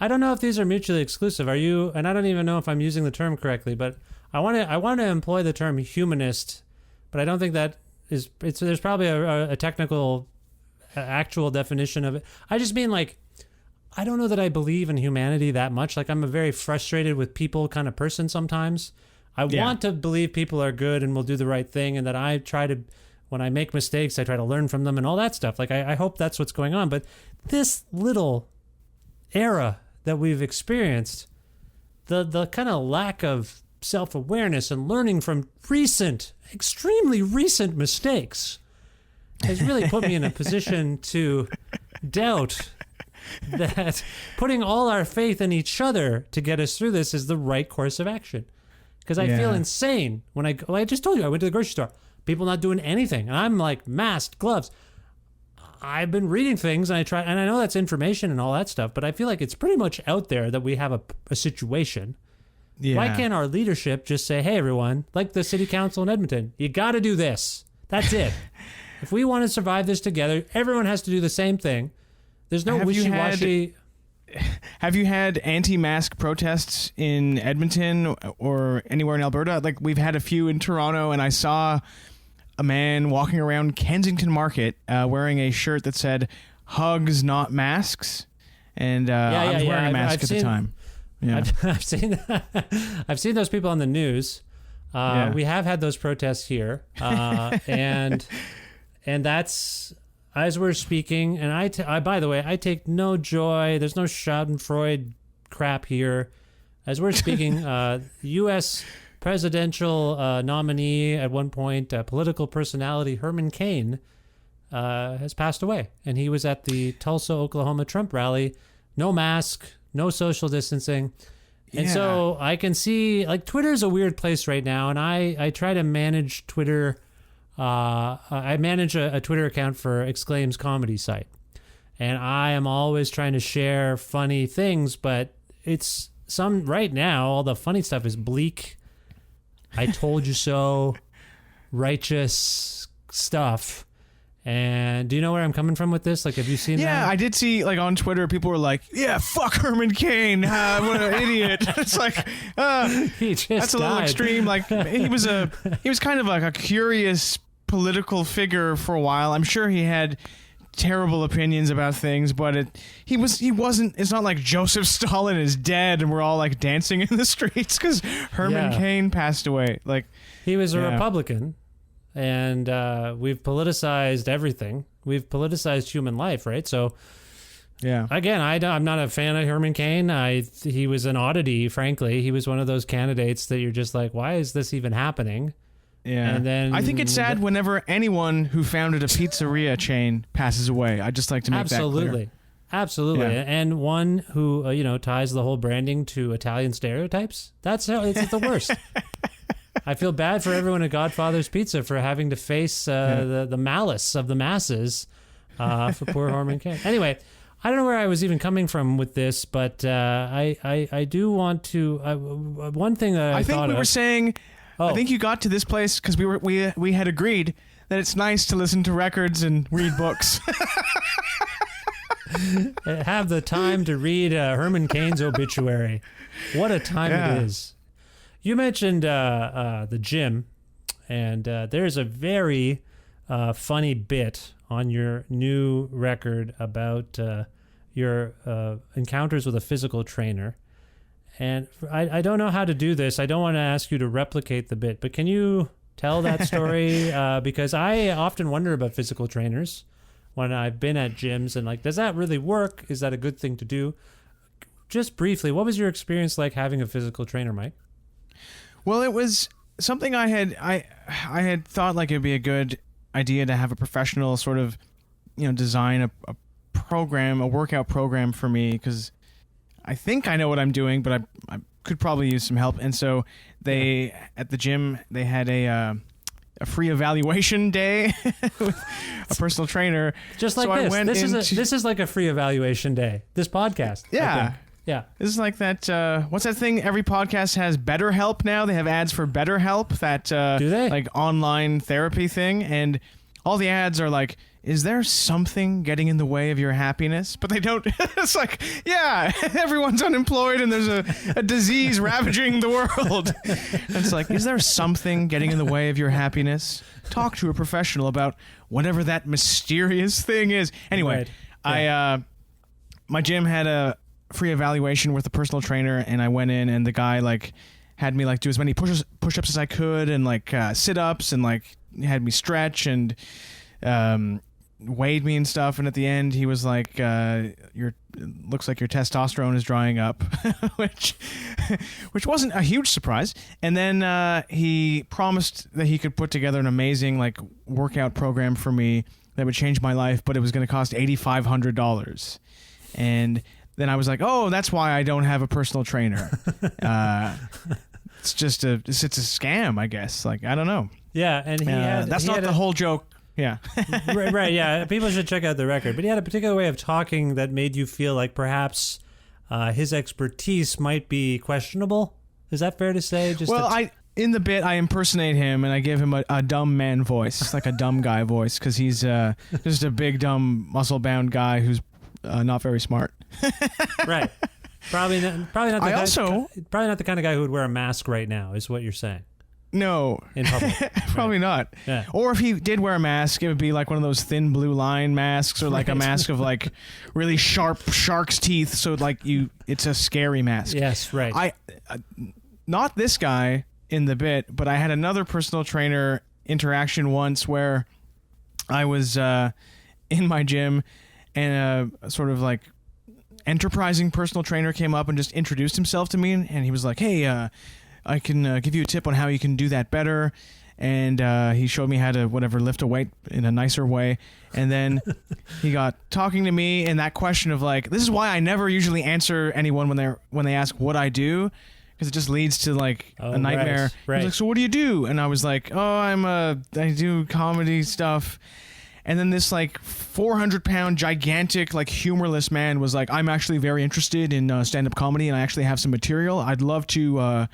I don't know if these are mutually exclusive. Are you? And I don't even know if I'm using the term correctly, but I want to employ the term humanist, but I don't think that is. There's probably a technical, actual definition of it. I just mean, like, I don't know that I believe in humanity that much. Like, I'm a very frustrated with people kind of person sometimes. I want to believe people are good and will do the right thing, and that I try to when I make mistakes, I try to learn from them and all that stuff. Like, I hope that's what's going on. But this little era that we've experienced, the kind of lack of self-awareness and learning from extremely recent mistakes has really put me in a position to doubt that putting all our faith in each other to get us through this is the right course of action. Because I feel insane when I just told you, I went to the grocery store, people not doing anything, and I'm like masked, gloves. I've been reading things, and I know that's information and all that stuff, but I feel like it's pretty much out there that we have a situation. Yeah. Why can't our leadership just say, hey, everyone, like the city council in Edmonton, you got to do this. That's it. If we want to survive this together, everyone has to do the same thing. There's no wishy-washy. Have you had anti-mask protests in Edmonton or anywhere in Alberta? Like, we've had a few in Toronto, and I saw a man walking around Kensington Market wearing a shirt that said, hugs, not masks. And I was wearing a mask at the time. Yeah. I've seen those people on the news. We have had those protests here. And that's... As we're speaking, and I by the way, I take no joy. There's no Schadenfreude crap here. As we're speaking, U.S. presidential nominee at one point, political personality Herman Cain, has passed away. And he was at the Tulsa, Oklahoma Trump rally. No mask, no social distancing. And so I can see, like, Twitter's a weird place right now, and I try to manage Twitter. I manage a Twitter account for Exclaim's comedy site, and I am always trying to share funny things, but it's right now, all the funny stuff is bleak, I told you so, righteous stuff. And do you know where I'm coming from with this? Like, have you seen that? Yeah, I did see, like, on Twitter, people were like, yeah, fuck Herman Cain. What an idiot. It's like, he just that's a little extreme. Like, he was kind of like a curious political figure for a while. I'm sure he had terrible opinions about things, but it's not like Joseph Stalin is dead and we're all like dancing in the streets because Herman Cain passed away. Like, he was a Republican. And we've politicized everything. We've politicized human life, right? So, again, I'm not a fan of Herman Cain. He was an oddity, frankly. He was one of those candidates that you're just like, why is this even happening? Yeah. And then I think it's sad whenever anyone who founded a pizzeria chain passes away. I'd just like to make that clear. Absolutely. Yeah. And one who, ties the whole branding to Italian stereotypes. That's how it's the worst. I feel bad for everyone at Godfather's Pizza for having to face the malice of the masses for poor Herman Cain. Anyway, I don't know where I was even coming from with this, but I do want to. One thing that I think we were saying. I think you got to this place because we had agreed that it's nice to listen to records and read books. Have the time to read Herman Cain's obituary. What a time it is. You mentioned the gym, and there's a very funny bit on your new record about your encounters with a physical trainer. And I don't know how to do this. I don't want to ask you to replicate the bit, but can you tell that story? Because I often wonder about physical trainers when I've been at gyms and like, does that really work? Is that a good thing to do? Just briefly, what was your experience like having a physical trainer, Mike? Well, it was something I had thought like it'd be a good idea to have a professional sort of, design a program, a workout program for me, because I think I know what I'm doing, but I could probably use some help. And so at the gym, they had a free evaluation day with a personal trainer. Just like so this. This is like a free evaluation day. This podcast. Yeah. Yeah. This is like that, what's that thing? Every podcast has BetterHelp now. They have ads for BetterHelp, that Do they? like online therapy thing. And all the ads are like, is there something getting in the way of your happiness? But they don't. It's like, yeah, everyone's unemployed and there's a disease ravaging the world. It's like, is there something getting in the way of your happiness? Talk to a professional about whatever that mysterious thing is. Anyway, right. My gym had a free evaluation with a personal trainer, and I went in, and the guy like had me like do as many push-ups as I could, and like sit-ups, and like had me stretch and weighed me and stuff. And at the end, he was like, looks like your testosterone is drying up," which wasn't a huge surprise. And then he promised that he could put together an amazing like workout program for me that would change my life, but it was going to cost $8,500. And then I was like, "Oh, that's why I don't have a personal trainer." It's just it's a scam, I guess. Like, I don't know. Yeah, and that's not the whole joke. Yeah. right, yeah. People should check out the record. But he had a particular way of talking that made you feel like perhaps his expertise might be questionable. Is that fair to say? In the bit, I impersonate him, and I give him a dumb man voice. It's like a dumb guy voice, because he's just a big, dumb, muscle-bound guy who's not very smart. Right. Probably not. Probably not the kind of guy who would wear a mask right now. Is what you're saying? No. In public. Probably not. Yeah. Or if he did wear a mask, it would be like one of those thin blue line masks, or like a mask of like really sharp shark's teeth. So like it's a scary mask. Yes. Right. Not this guy in the bit, but I had another personal trainer interaction once where I was in my gym, and a sort of like enterprising personal trainer came up and just introduced himself to me, and he was like, "Hey, I can give you a tip on how you can do that better." And he showed me how to lift a weight in a nicer way. And then he got talking to me, and that question of like, this is why I never usually answer anyone when they ask what I do, because it just leads to like a nightmare. Right. He was like, "So what do you do?" And I was like, "Oh, I do comedy stuff." And then this like 400-pound gigantic like humorless man was like, "I'm actually very interested in stand-up comedy, and I actually have some material. I'd love to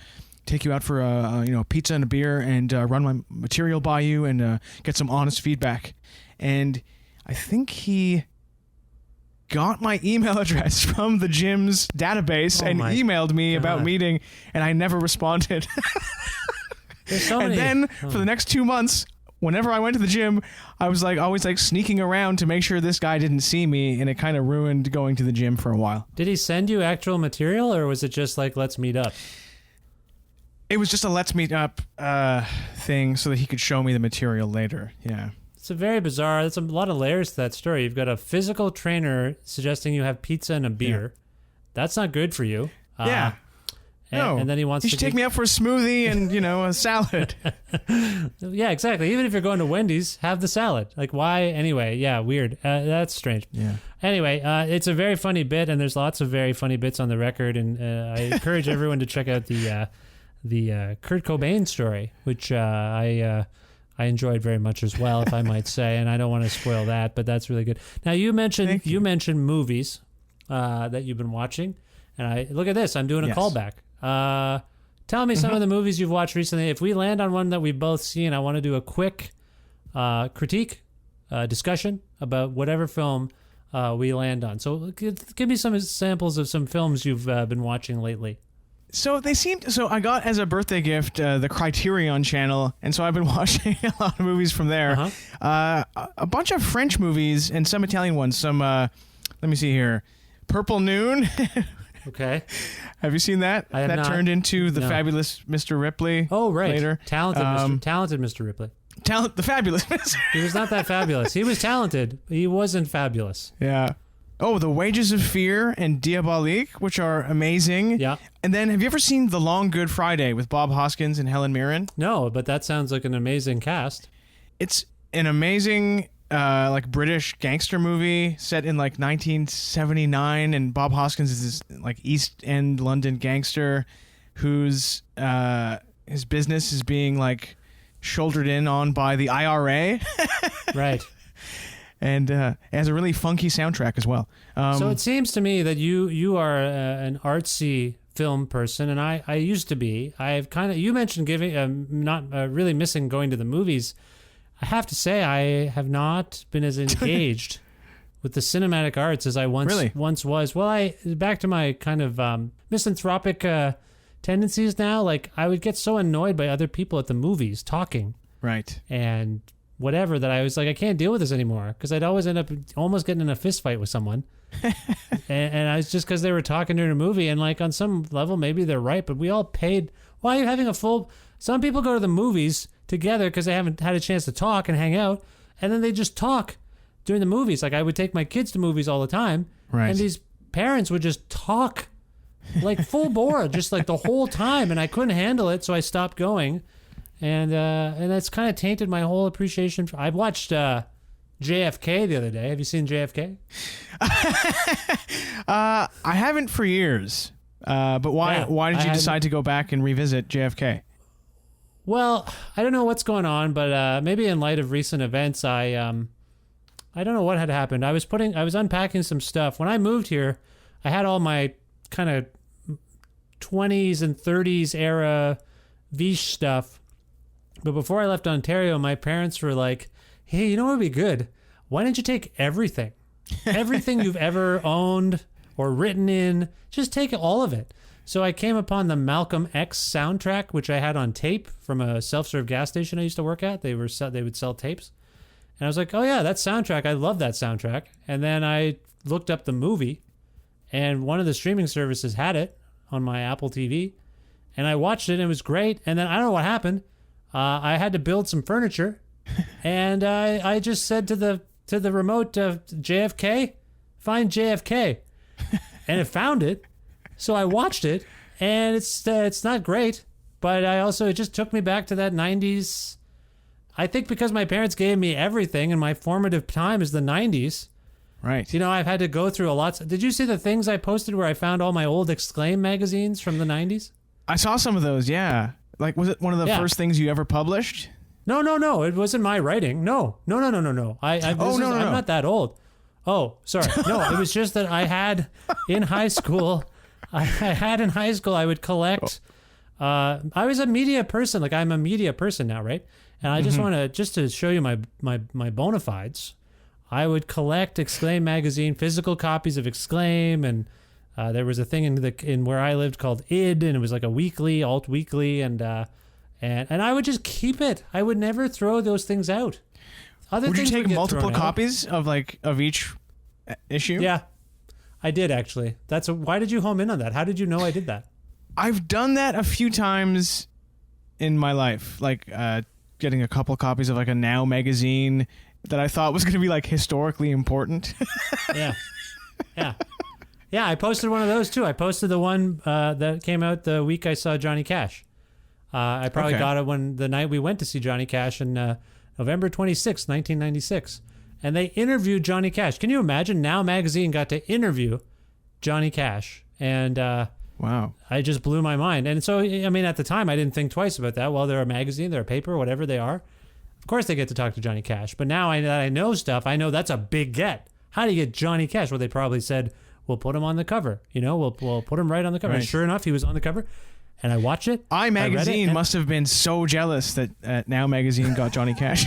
take you out for a pizza and a beer, and run my material by you, and get some honest feedback." And I think he got my email address from the gym's database and emailed me about meeting, and I never responded. And then for the next 2 months, whenever I went to the gym, I was like always like sneaking around to make sure this guy didn't see me, and it kind of ruined going to the gym for a while. Did he send you actual material, or was it just like, "Let's meet up"? It was just a "let's meet up" thing so that he could show me the material later. Yeah. It's a very bizarre. There's a lot of layers to that story. You've got a physical trainer suggesting you have pizza and a beer. Yeah. That's not good for you. Yeah. And then he wants to take me out for a smoothie and, a salad. Yeah, exactly. Even if you're going to Wendy's, have the salad. Like, why? Anyway, yeah, weird. That's strange. Yeah. Anyway, it's a very funny bit, and there's lots of very funny bits on the record, and I encourage everyone to check out the Kurt Cobain story, which I enjoyed very much as well, if I might say, and I don't want to spoil that, but that's really good. Now, you mentioned movies that you've been watching, and look at this. I'm doing a callback. Tell me some of the movies you've watched recently. If we land on one that we've both seen, I want to do a quick critique, discussion about whatever film we land on. So give me some samples of some films you've been watching lately. So I got as a birthday gift the Criterion channel, and so I've been watching a lot of movies from there. A bunch of French movies and some Italian ones. Some, let me see here, Purple Noon. Okay. Have you seen that? I have that not. Turned into the fabulous Mr. Ripley. Oh, right. Later. Talented Mr. Ripley. The fabulous Mr. He was not that fabulous. He was talented, but he wasn't fabulous. Yeah. Oh, The Wages of Fear and Diabolique, which are amazing. Yeah. And then, have you ever seen The Long Good Friday with Bob Hoskins and Helen Mirren? No, but that sounds like an amazing cast. It's an amazing like British gangster movie set in like 1979, and Bob Hoskins is this like East End London gangster whose his business is being like shouldered in on by the IRA. Right. And it has a really funky soundtrack as well. So it seems to me that you are an artsy film person, and I used to be. I've you mentioned not really missing going to the movies. I have to say I have not been as engaged with the cinematic arts as I once was. Well, back to my kind of misanthropic tendencies now. Like, I would get so annoyed by other people at the movies talking. Right. And whatever, that I was like, I can't deal with this anymore, because I'd always end up almost getting in a fist fight with someone. and I was just because they were talking during a movie, and like on some level maybe they're right, but we all paid. Why are you having some people go to the movies together because they haven't had a chance to talk and hang out. And then they just talk during the movies. Like I would take my kids to movies all the time. Right. And these parents would just talk like full bore, just like the whole time. And I couldn't handle it. So I stopped going. And that's kind of tainted my whole appreciation. I watched JFK the other day. Have you seen JFK? I haven't for years. But why? Yeah, why did you decide to go back and revisit JFK? Well, I don't know what's going on, but maybe in light of recent events, I don't know what had happened. I was unpacking some stuff. When I moved here, I had all my kind of 20s and 30s era Vish stuff. But before I left Ontario, my parents were like, hey, you know what would be good? Why don't you take everything? Everything you've ever owned or written in, just take all of it. So I came upon the Malcolm X soundtrack, which I had on tape from a self-serve gas station I used to work at. They would sell tapes. And I was like, oh yeah, that soundtrack, I love that soundtrack. And then I looked up the movie, and one of the streaming services had it on my Apple TV. And I watched it, and it was great. And then I don't know what happened. I had to build some furniture. And I just said to the remote JFK, find JFK. And it found it. So I watched it, and it's not great, but it just took me back to that 90s. I think because my parents gave me everything, and my formative time is the 90s. Right. You know, I've had to go through a lot. Did you see the things I posted where I found all my old Exclaim magazines from the 90s? I saw some of those, yeah. Like, was it one of the first things you ever published? No. It wasn't my writing. No. I'm not that old. Oh, sorry. No, it was just that I had in high school... I would collect. I was a media person. Like I'm a media person now, right? And I just want to show you my bona fides. I would collect Exclaim magazine, physical copies of Exclaim, and there was a thing in where I lived called ID, and it was like a weekly, alt weekly, and I would just keep it. I would never throw those things out. Would you take multiple copies of each issue? Yeah. I did actually. Why did you home in on that? How did you know I did that? I've done that a few times in my life, like getting a couple copies of a Now magazine that I thought was going to be historically important. Yeah. I posted one of those too. I posted the one that came out the week I saw Johnny Cash. I probably got it the night we went to see Johnny Cash in November 26, 1996. And they interviewed Johnny Cash. Can you imagine? Now Magazine got to interview Johnny Cash. And wow, I just blew my mind. And so, I mean, at the time, I didn't think twice about that. Well, they're a magazine, they're a paper, whatever they are. Of course they get to talk to Johnny Cash. But now that I know stuff, I know that's a big get. How do you get Johnny Cash? Well, they probably said, we'll put him on the cover. You know, we'll put him right on the cover. Right. And sure enough, he was on the cover. And I watched it. Magazine must have been so jealous that Now Magazine got Johnny Cash.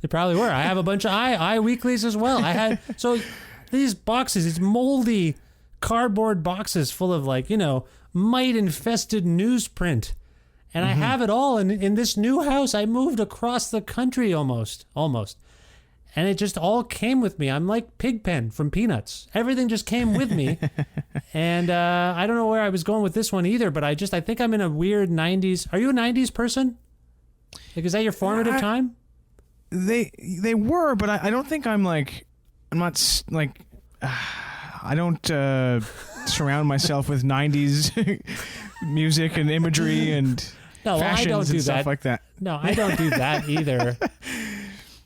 They probably were. I have a bunch of I weeklies as well. I had these boxes, these moldy cardboard boxes full of mite infested newsprint, and I have it all in this new house. I moved across the country almost, and it just all came with me. I'm like Pigpen from Peanuts. Everything just came with me, and I don't know where I was going with this one either. But I think I'm in a weird 90s. Are you a 90s person? Is that your formative time? They were, but I don't think I'm I don't surround myself with 90s music and imagery and fashions and stuff like that. No, I don't do that either.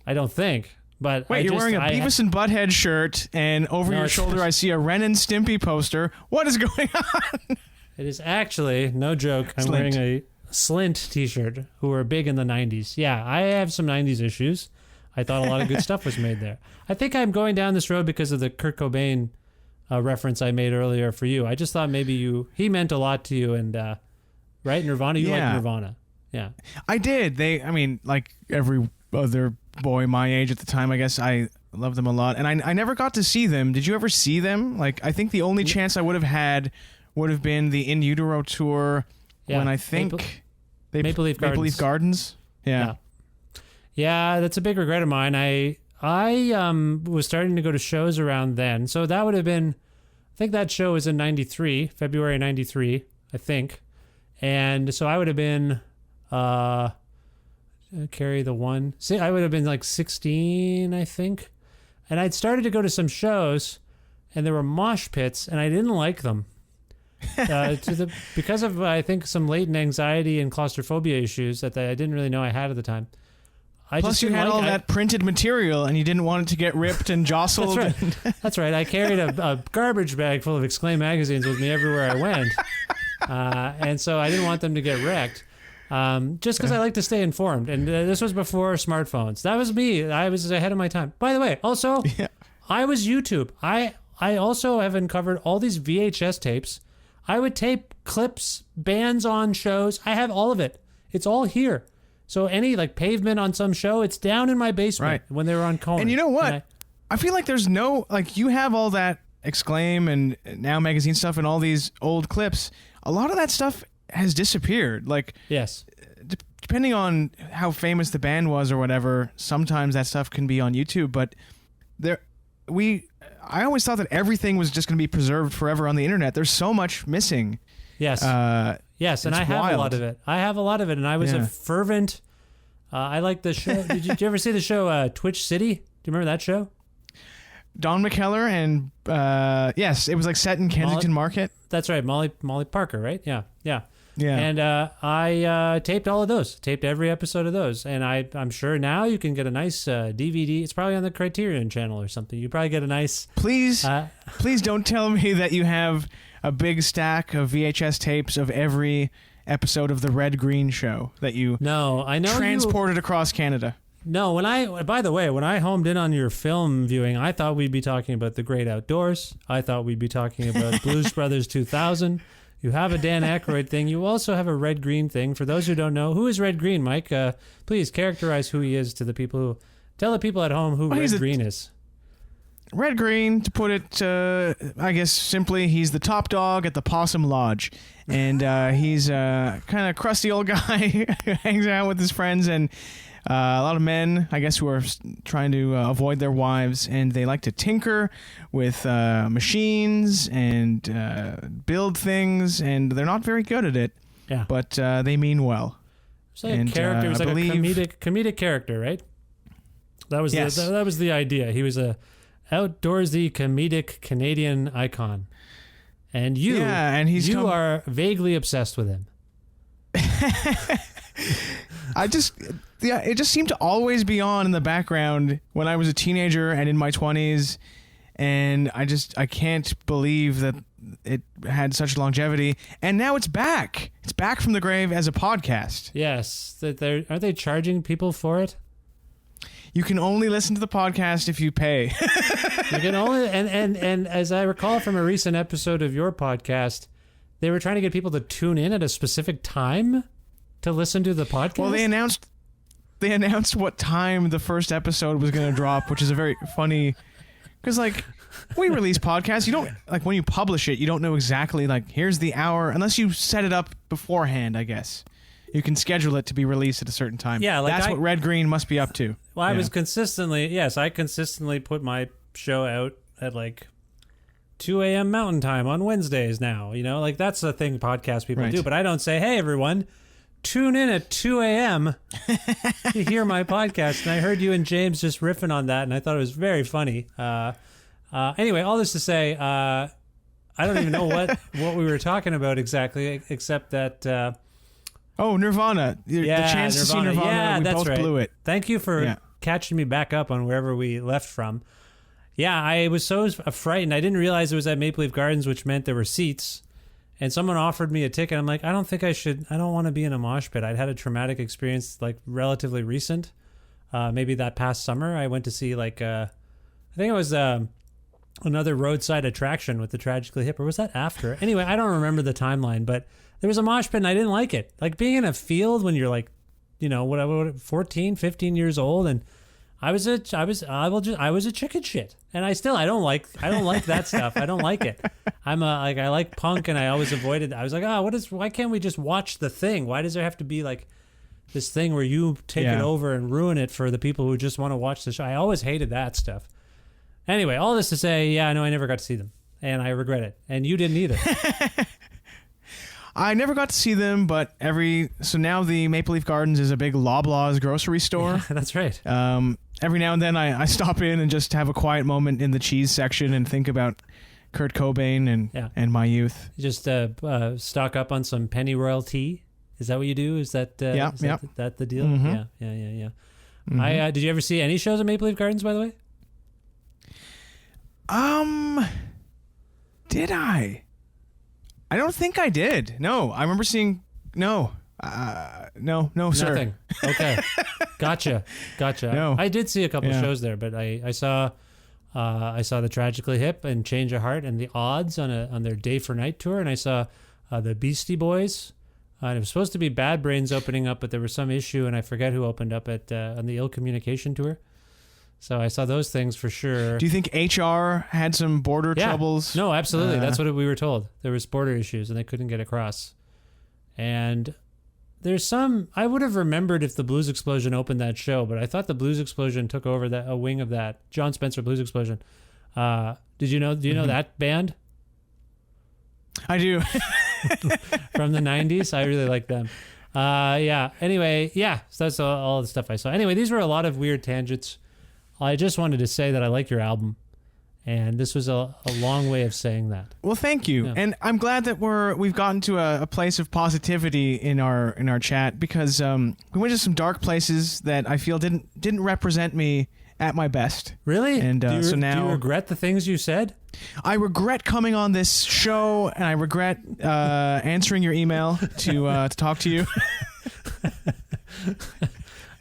I don't think. But wait, you're wearing a Beavis and Butthead shirt, and over your shoulder I see a Ren and Stimpy poster. What is going on? It is actually, no joke, I'm wearing a Slint t-shirt, who were big in the 90s. Yeah, I have some 90s issues. I thought a lot of good stuff was made there. I think I'm going down this road because of the Kurt Cobain reference I made earlier for you. I just thought maybe he meant a lot to you, and right, Nirvana, you like Nirvana. Yeah. I did. Like every other boy my age at the time, I guess I loved them a lot. And I never got to see them. Did you ever see them? I think the only chance I would have had would have been the In Utero tour when I think Maple Leaf Gardens. Yeah. Yeah, that's a big regret of mine. I was starting to go to shows around then. So that would have been, I think that show was in 93, February 93, I think. And so I would have been Carry the one. See, I would have been like 16, I think. And I'd started to go to some shows, and there were mosh pits, and I didn't like them. Because of, I think, some latent anxiety and claustrophobia issues that I didn't really know I had at the time. Plus, you had all that printed material, and you didn't want it to get ripped and jostled. That's right. That's right. I carried a garbage bag full of Exclaim magazines with me everywhere I went. And so I didn't want them to get wrecked. Just because I like to stay informed. And this was before smartphones. That was me. I was ahead of my time. By the way, also, I was YouTube. I also have uncovered all these VHS tapes. I would tape clips, bands on shows. I have all of it. It's all here. So any like Pavement on some show, it's down in my basement when they were on Conan. And you know what? I feel like there's no, like, you have all that Exclaim and Now Magazine stuff and all these old clips. A lot of that stuff has disappeared. Like, yes, depending on how famous the band was or whatever, sometimes that stuff can be on YouTube. But I always thought that everything was just going to be preserved forever on the internet. There's so much missing. Yes. Yes, and I have a lot of it. And I was a fervent. I like the show. Did you ever see the show Twitch City? Do you remember that show? Don McKellar and yes, it was like set in Kensington Market. That's right, Molly Parker, right? Yeah. And I taped all of those. Taped every episode of those, and I'm sure now you can get a nice DVD. It's probably on the Criterion channel or something. You probably get a nice. Please don't tell me that you have a big stack of VHS tapes of every episode of the Red Green Show that you transported across Canada. No, by the way, when I homed in on your film viewing, I thought we'd be talking about The Great Outdoors. I thought we'd be talking about Blues Brothers 2000. You have a Dan Aykroyd thing. You also have a Red Green thing. For those who don't know, who is Red Green, Mike? Please characterize who he is to the people who... Tell the people at home who Red Green is. Red Green, to put it, I guess simply, he's the top dog at the Possum Lodge. And he's a kind of crusty old guy who hangs out with his friends and... a lot of men, I guess, who are trying to avoid their wives, and they like to tinker with machines and build things, and they're not very good at it. Yeah. But they mean well. It's like a character. It was like a comedic character, right? That was that was the idea. He was a outdoorsy comedic Canadian icon, and you are vaguely obsessed with him. It just seemed to always be on in the background when I was a teenager and in my 20s, and I can't believe that it had such longevity, and now it's back. It's back from the grave as a podcast. Yes, aren't they charging people for it? You can only listen to the podcast if you pay. You can only and as I recall from a recent episode of your podcast, they were trying to get people to tune in at a specific time to listen to the podcast. Well, they announced what time the first episode was going to drop, which is a very funny, because like we release podcasts, you don't, like, when you publish it, you don't know exactly, like, here's the hour, unless you set it up beforehand. I guess you can schedule it to be released at a certain time. Yeah, like that's what Red Green must be up to. Well, I consistently put my show out at like 2 a.m. Mountain Time on Wednesdays now. You know, like, that's the thing podcast people do, but I don't say, hey everyone, tune in at 2 a.m. to hear my podcast. And I heard you and James just riffing on that, and I thought it was very funny. Anyway, all this to say, I don't even know what we were talking about exactly, except that... Nirvana. The chance to see Nirvana, yeah, we both blew it. Thank you for catching me back up on wherever we left from. Yeah, I was so frightened. I didn't realize it was at Maple Leaf Gardens, which meant there were seats. And someone offered me a ticket. I'm like, I don't think I should. I don't want to be in a mosh pit. I'd had a traumatic experience, like, relatively recent. Maybe that past summer, I went to see, like, I think it was another roadside attraction with the Tragically Hip. Or was that after? Anyway, I don't remember the timeline. But there was a mosh pit, and I didn't like it. Like, being in a field when you're, like, you know, 14, 15 years old, and I was a chicken shit, and I don't like that stuff. I don't like it. I like punk, and I always avoided. I was like, why can't we just watch the thing? Why does there have to be like this thing where you take it over and ruin it for the people who just want to watch the show? I always hated that stuff. Anyway, all this to say, I know I never got to see them, and I regret it, and you didn't either. I never got to see them, but so now the Maple Leaf Gardens is a big Loblaws grocery store. That's right. Every now and then I stop in and just have a quiet moment in the cheese section and think about Kurt Cobain and my youth. You just stock up on some pennyroyal tea. Is that what you do? Is that that the deal? Mm-hmm. Yeah. Mm-hmm. Did you ever see any shows at Maple Leaf Gardens, by the way? Did I? I don't think I did. No, I remember seeing no, sir. Nothing. Okay, gotcha. No. I did see a couple shows there, but I saw the Tragically Hip and Change of Heart and the Odds on their Day for Night tour, and I saw the Beastie Boys. And it was supposed to be Bad Brains opening up, but there was some issue, and I forget who opened up on the Ill Communication tour. So I saw those things for sure. Do you think HR had some border troubles? No, absolutely. That's what we were told. There was border issues, and they couldn't get across. And there's I would have remembered if the Blues Explosion opened that show, but I thought the Blues Explosion took over a wing of that. John Spencer Blues Explosion. Do you know that band? I do. From the 90s. I really like them. Anyway, so that's all the stuff I saw. Anyway, these were a lot of weird tangents. I just wanted to say that I like your album, and this was a long way of saying that. Well, thank you, and I'm glad that we've gotten to a place of positivity in our chat, because we went to some dark places that I feel didn't represent me at my best. Really? And so now, do you regret the things you said? I regret coming on this show, and I regret answering your email to talk to you.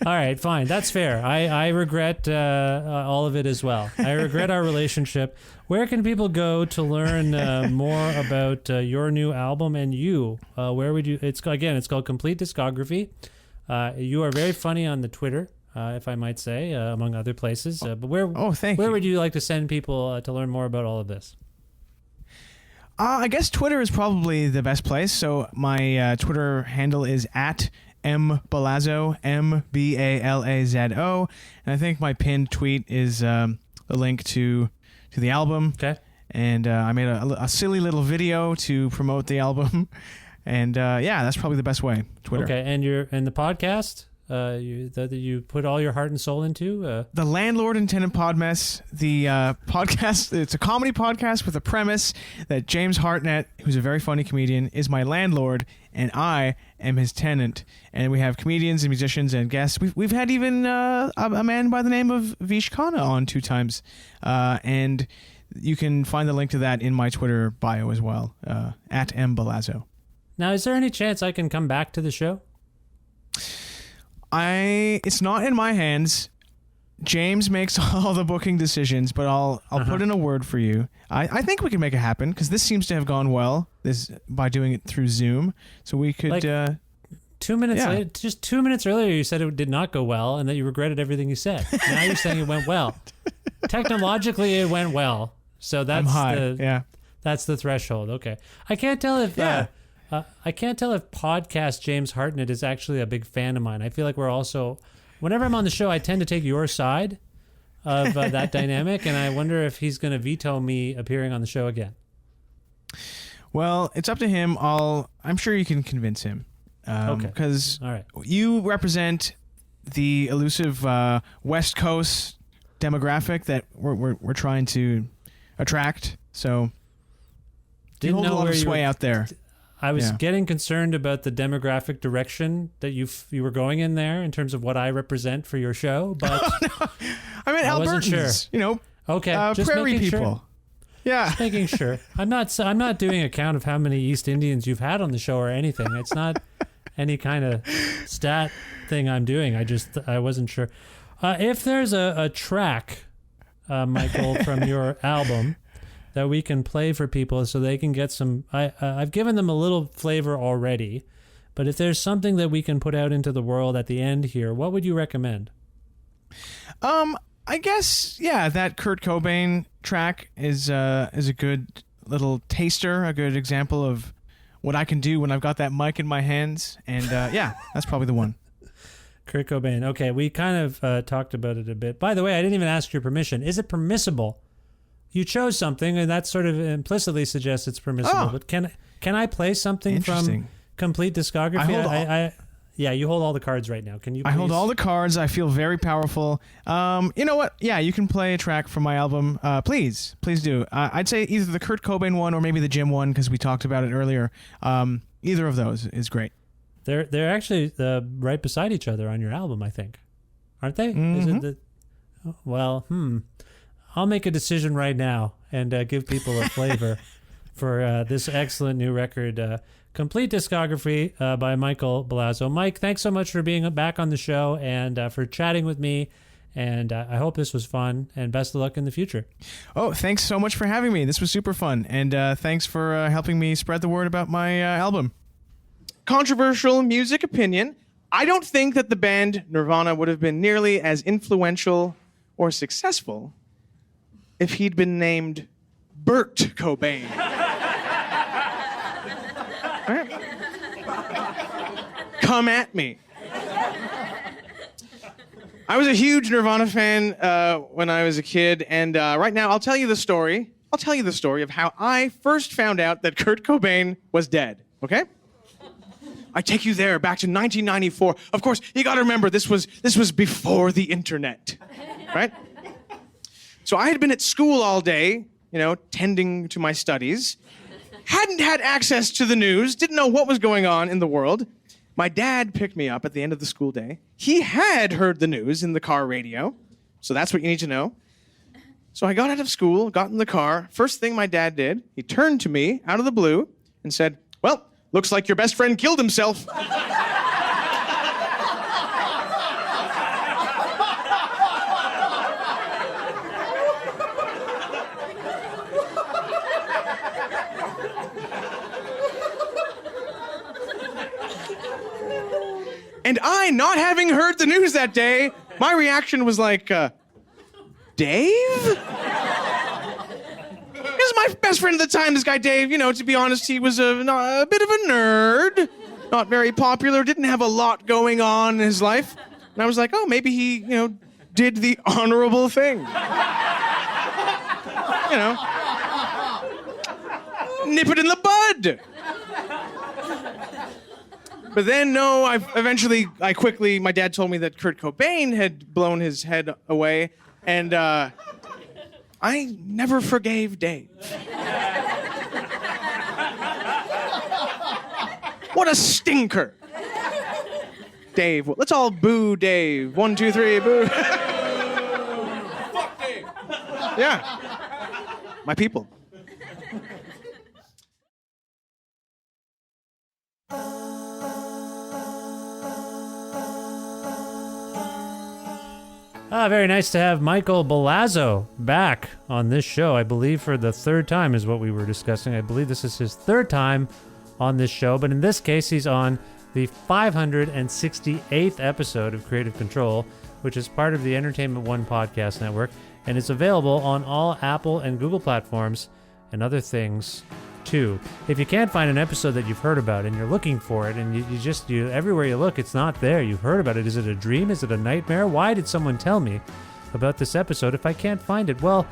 All right, fine. That's fair. I regret all of it as well. I regret our relationship. Where can people go to learn more about your new album and you? Where would you? It's called Complete Discography. You are very funny on the Twitter, if I might say, among other places. But where would you like to send people to learn more about all of this? I guess Twitter is probably the best place. So my Twitter handle is @mbalazo, MBALAZO, and I think my pinned tweet is a link to the album. Okay. And I made a silly little video to promote the album, and that's probably the best way. Twitter. Okay, and the podcast that you put all your heart and soul into? The Landlord and Tenant Pod Mess, the podcast. It's a comedy podcast with a premise that James Hartnett, who's a very funny comedian, is my landlord, and I am his tenant. And we have comedians and musicians and guests. We've had even a man by the name of Vish Khanna on 2 times. And you can find the link to that in my Twitter bio as well, @mbalazo. Now, is there any chance I can come back to the show? It's not in my hands. James makes all the booking decisions, but I'll put in a word for you. I think we can make it happen, because this seems to have gone well by doing it through Zoom. So we could 2 minutes later, just 2 minutes earlier, you said it did not go well and that you regretted everything you said. Now you're saying it went well. Technologically, it went well. So that's that's the threshold. Okay, I can't tell if podcast James Hartnett is actually a big fan of mine. I feel like we're also, whenever I'm on the show, I tend to take your side of that dynamic, and I wonder if he's going to veto me appearing on the show again. Well, it's up to him. I'm sure you can convince him. Okay. Because all right, you represent the elusive West Coast demographic that we're trying to attract. So you hold a lot of sway out there. I was getting concerned about the demographic direction that you were going in there in terms of what I represent for your show, but I mean, Albertans, sure. Okay, just prairie people. Sure. Yeah, just making sure. I'm not doing a count of how many East Indians you've had on the show or anything. It's not any kind of stat thing I'm doing. I wasn't sure. If there's a track, Michael, from your album that we can play for people so they can get some... I've given them a little flavor already, but if there's something that we can put out into the world at the end here, what would you recommend? I guess, that Kurt Cobain track is a good little taster, a good example of what I can do when I've got that mic in my hands, and that's probably the one. Kurt Cobain. Okay, we kind of talked about it a bit. By the way, I didn't even ask your permission. Is it permissible? you chose something, and that sort of implicitly suggests it's permissible. Oh. But can I play something from Interesting. Complete Discography? I hold yeah, you hold all the cards right now. Can you? Please? I hold all the cards. I feel very powerful. You know what? Yeah, you can play a track from my album. Please do. I'd say either the Kurt Cobain one or maybe the Jim one because we talked about it earlier. Either of those is great. They're actually right beside each other on your album, I think, aren't they? Is it the? Well, I'll make a decision right now and give people a flavor for this excellent new record. Complete Discography by Michael Balazo. Mike, thanks so much for being back on the show and for chatting with me. And I hope this was fun, and best of luck in the future. Oh, thanks so much for having me. This was super fun. And thanks for helping me spread the word about my album. Controversial music opinion. I don't think that the band Nirvana would have been nearly as influential or successful if he'd been named Burt Cobain. Right? Come at me. I was a huge Nirvana fan when I was a kid, and right now I'll tell you the story. I'll tell you the story of how I first found out that Kurt Cobain was dead, okay? I take you there back to 1994. Of course, you gotta remember this was before the internet, right? So I had been at school all day, tending to my studies. Hadn't had access to the news, didn't know what was going on in the world. My dad picked me up at the end of the school day. He had heard the news in the car radio, so that's what you need to know. So I got out of school, got in the car. First thing my dad did, he turned to me out of the blue and said, "Well, looks like your best friend killed himself." And I, not having heard the news that day, my reaction was like, Dave? This is my best friend at the time, this guy Dave. To be honest, he was a bit of a nerd. Not very popular, didn't have a lot going on in his life. And I was like, oh, maybe he, did the honorable thing. Nip it in the bud. But then, no, my dad told me that Kurt Cobain had blown his head away, and I never forgave Dave. What a stinker. Dave, let's all boo Dave. 1, 2, 3, boo. Fuck Dave. Yeah. My people. Very nice to have Michael Balazo back on this show. I believe for the third time is what we were discussing. I believe this is his third time on this show, but in this case, he's on the 568th episode of Creative Control, which is part of the Entertainment One podcast network, and it's available on all Apple and Google platforms and other things too. If you can't find an episode that you've heard about and you're looking for it, and you everywhere you look, it's not there. You've heard about it. Is it a dream? Is it a nightmare? Why did someone tell me about this episode if I can't find it? Well,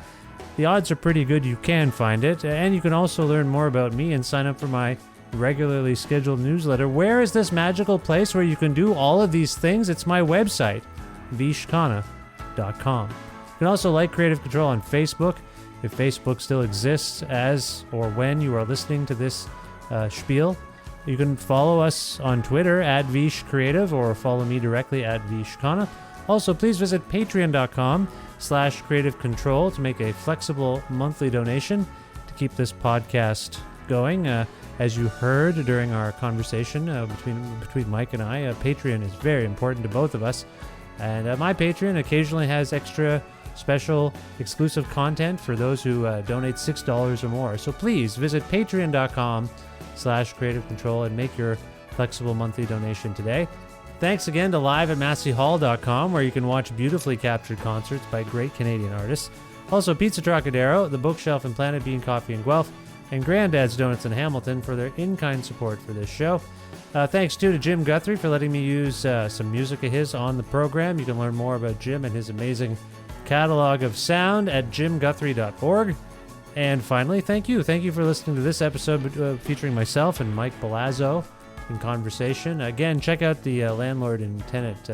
the odds are pretty good you can find it, and you can also learn more about me and sign up for my regularly scheduled newsletter. Where is this magical place where you can do all of these things? It's my website, vishkhanna.com. You can also like Creative Control on Facebook, if Facebook still exists as or when you are listening to this spiel. You can follow us on Twitter at VishCreative or follow me directly at VishKhanna. Also, please visit patreon.com/Creative Control to make a flexible monthly donation to keep this podcast going. As you heard during our conversation between Mike and I, Patreon is very important to both of us. And my Patreon occasionally has extra special exclusive content for those who donate $6 or more. So please visit patreon.com/Creative Control and make your flexible monthly donation today. Thanks again to live@masseyhall.com, where you can watch beautifully captured concerts by great Canadian artists. Also, Pizza Trocadero, The Bookshelf and Planet Bean Coffee in Guelph, and Granddad's Donuts in Hamilton for their in-kind support for this show. Thanks, too, to Jim Guthrie for letting me use some music of his on the program. You can learn more about Jim and his amazing catalog of sound at jimguthrie.org. And finally, thank you. Thank you for listening to this episode featuring myself and Mike Balazo in conversation. Again, check out the Landlord and Tenant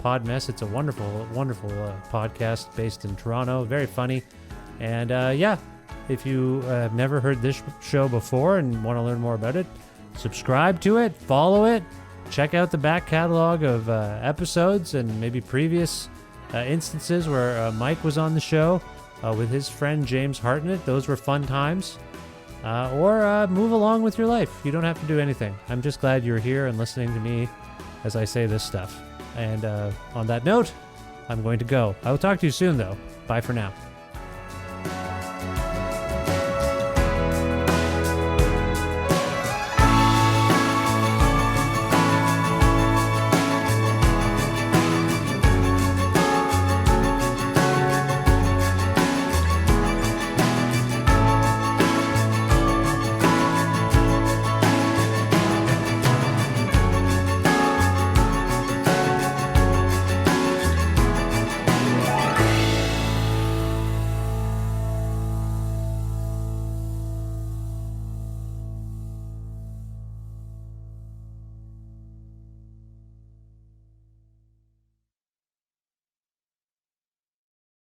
Pod Mess. It's a wonderful, wonderful podcast based in Toronto. Very funny. And if you have never heard this show before and want to learn more about it, subscribe to it, follow it, check out the back catalog of episodes and maybe previous instances where Mike was on the show with his friend James Hartnett. Those were fun times. Or move along with your life. You don't have to do anything. I'm just glad you're here and listening to me as I say this stuff. And on that note, I'm going to go. I will talk to you soon, though. Bye for now.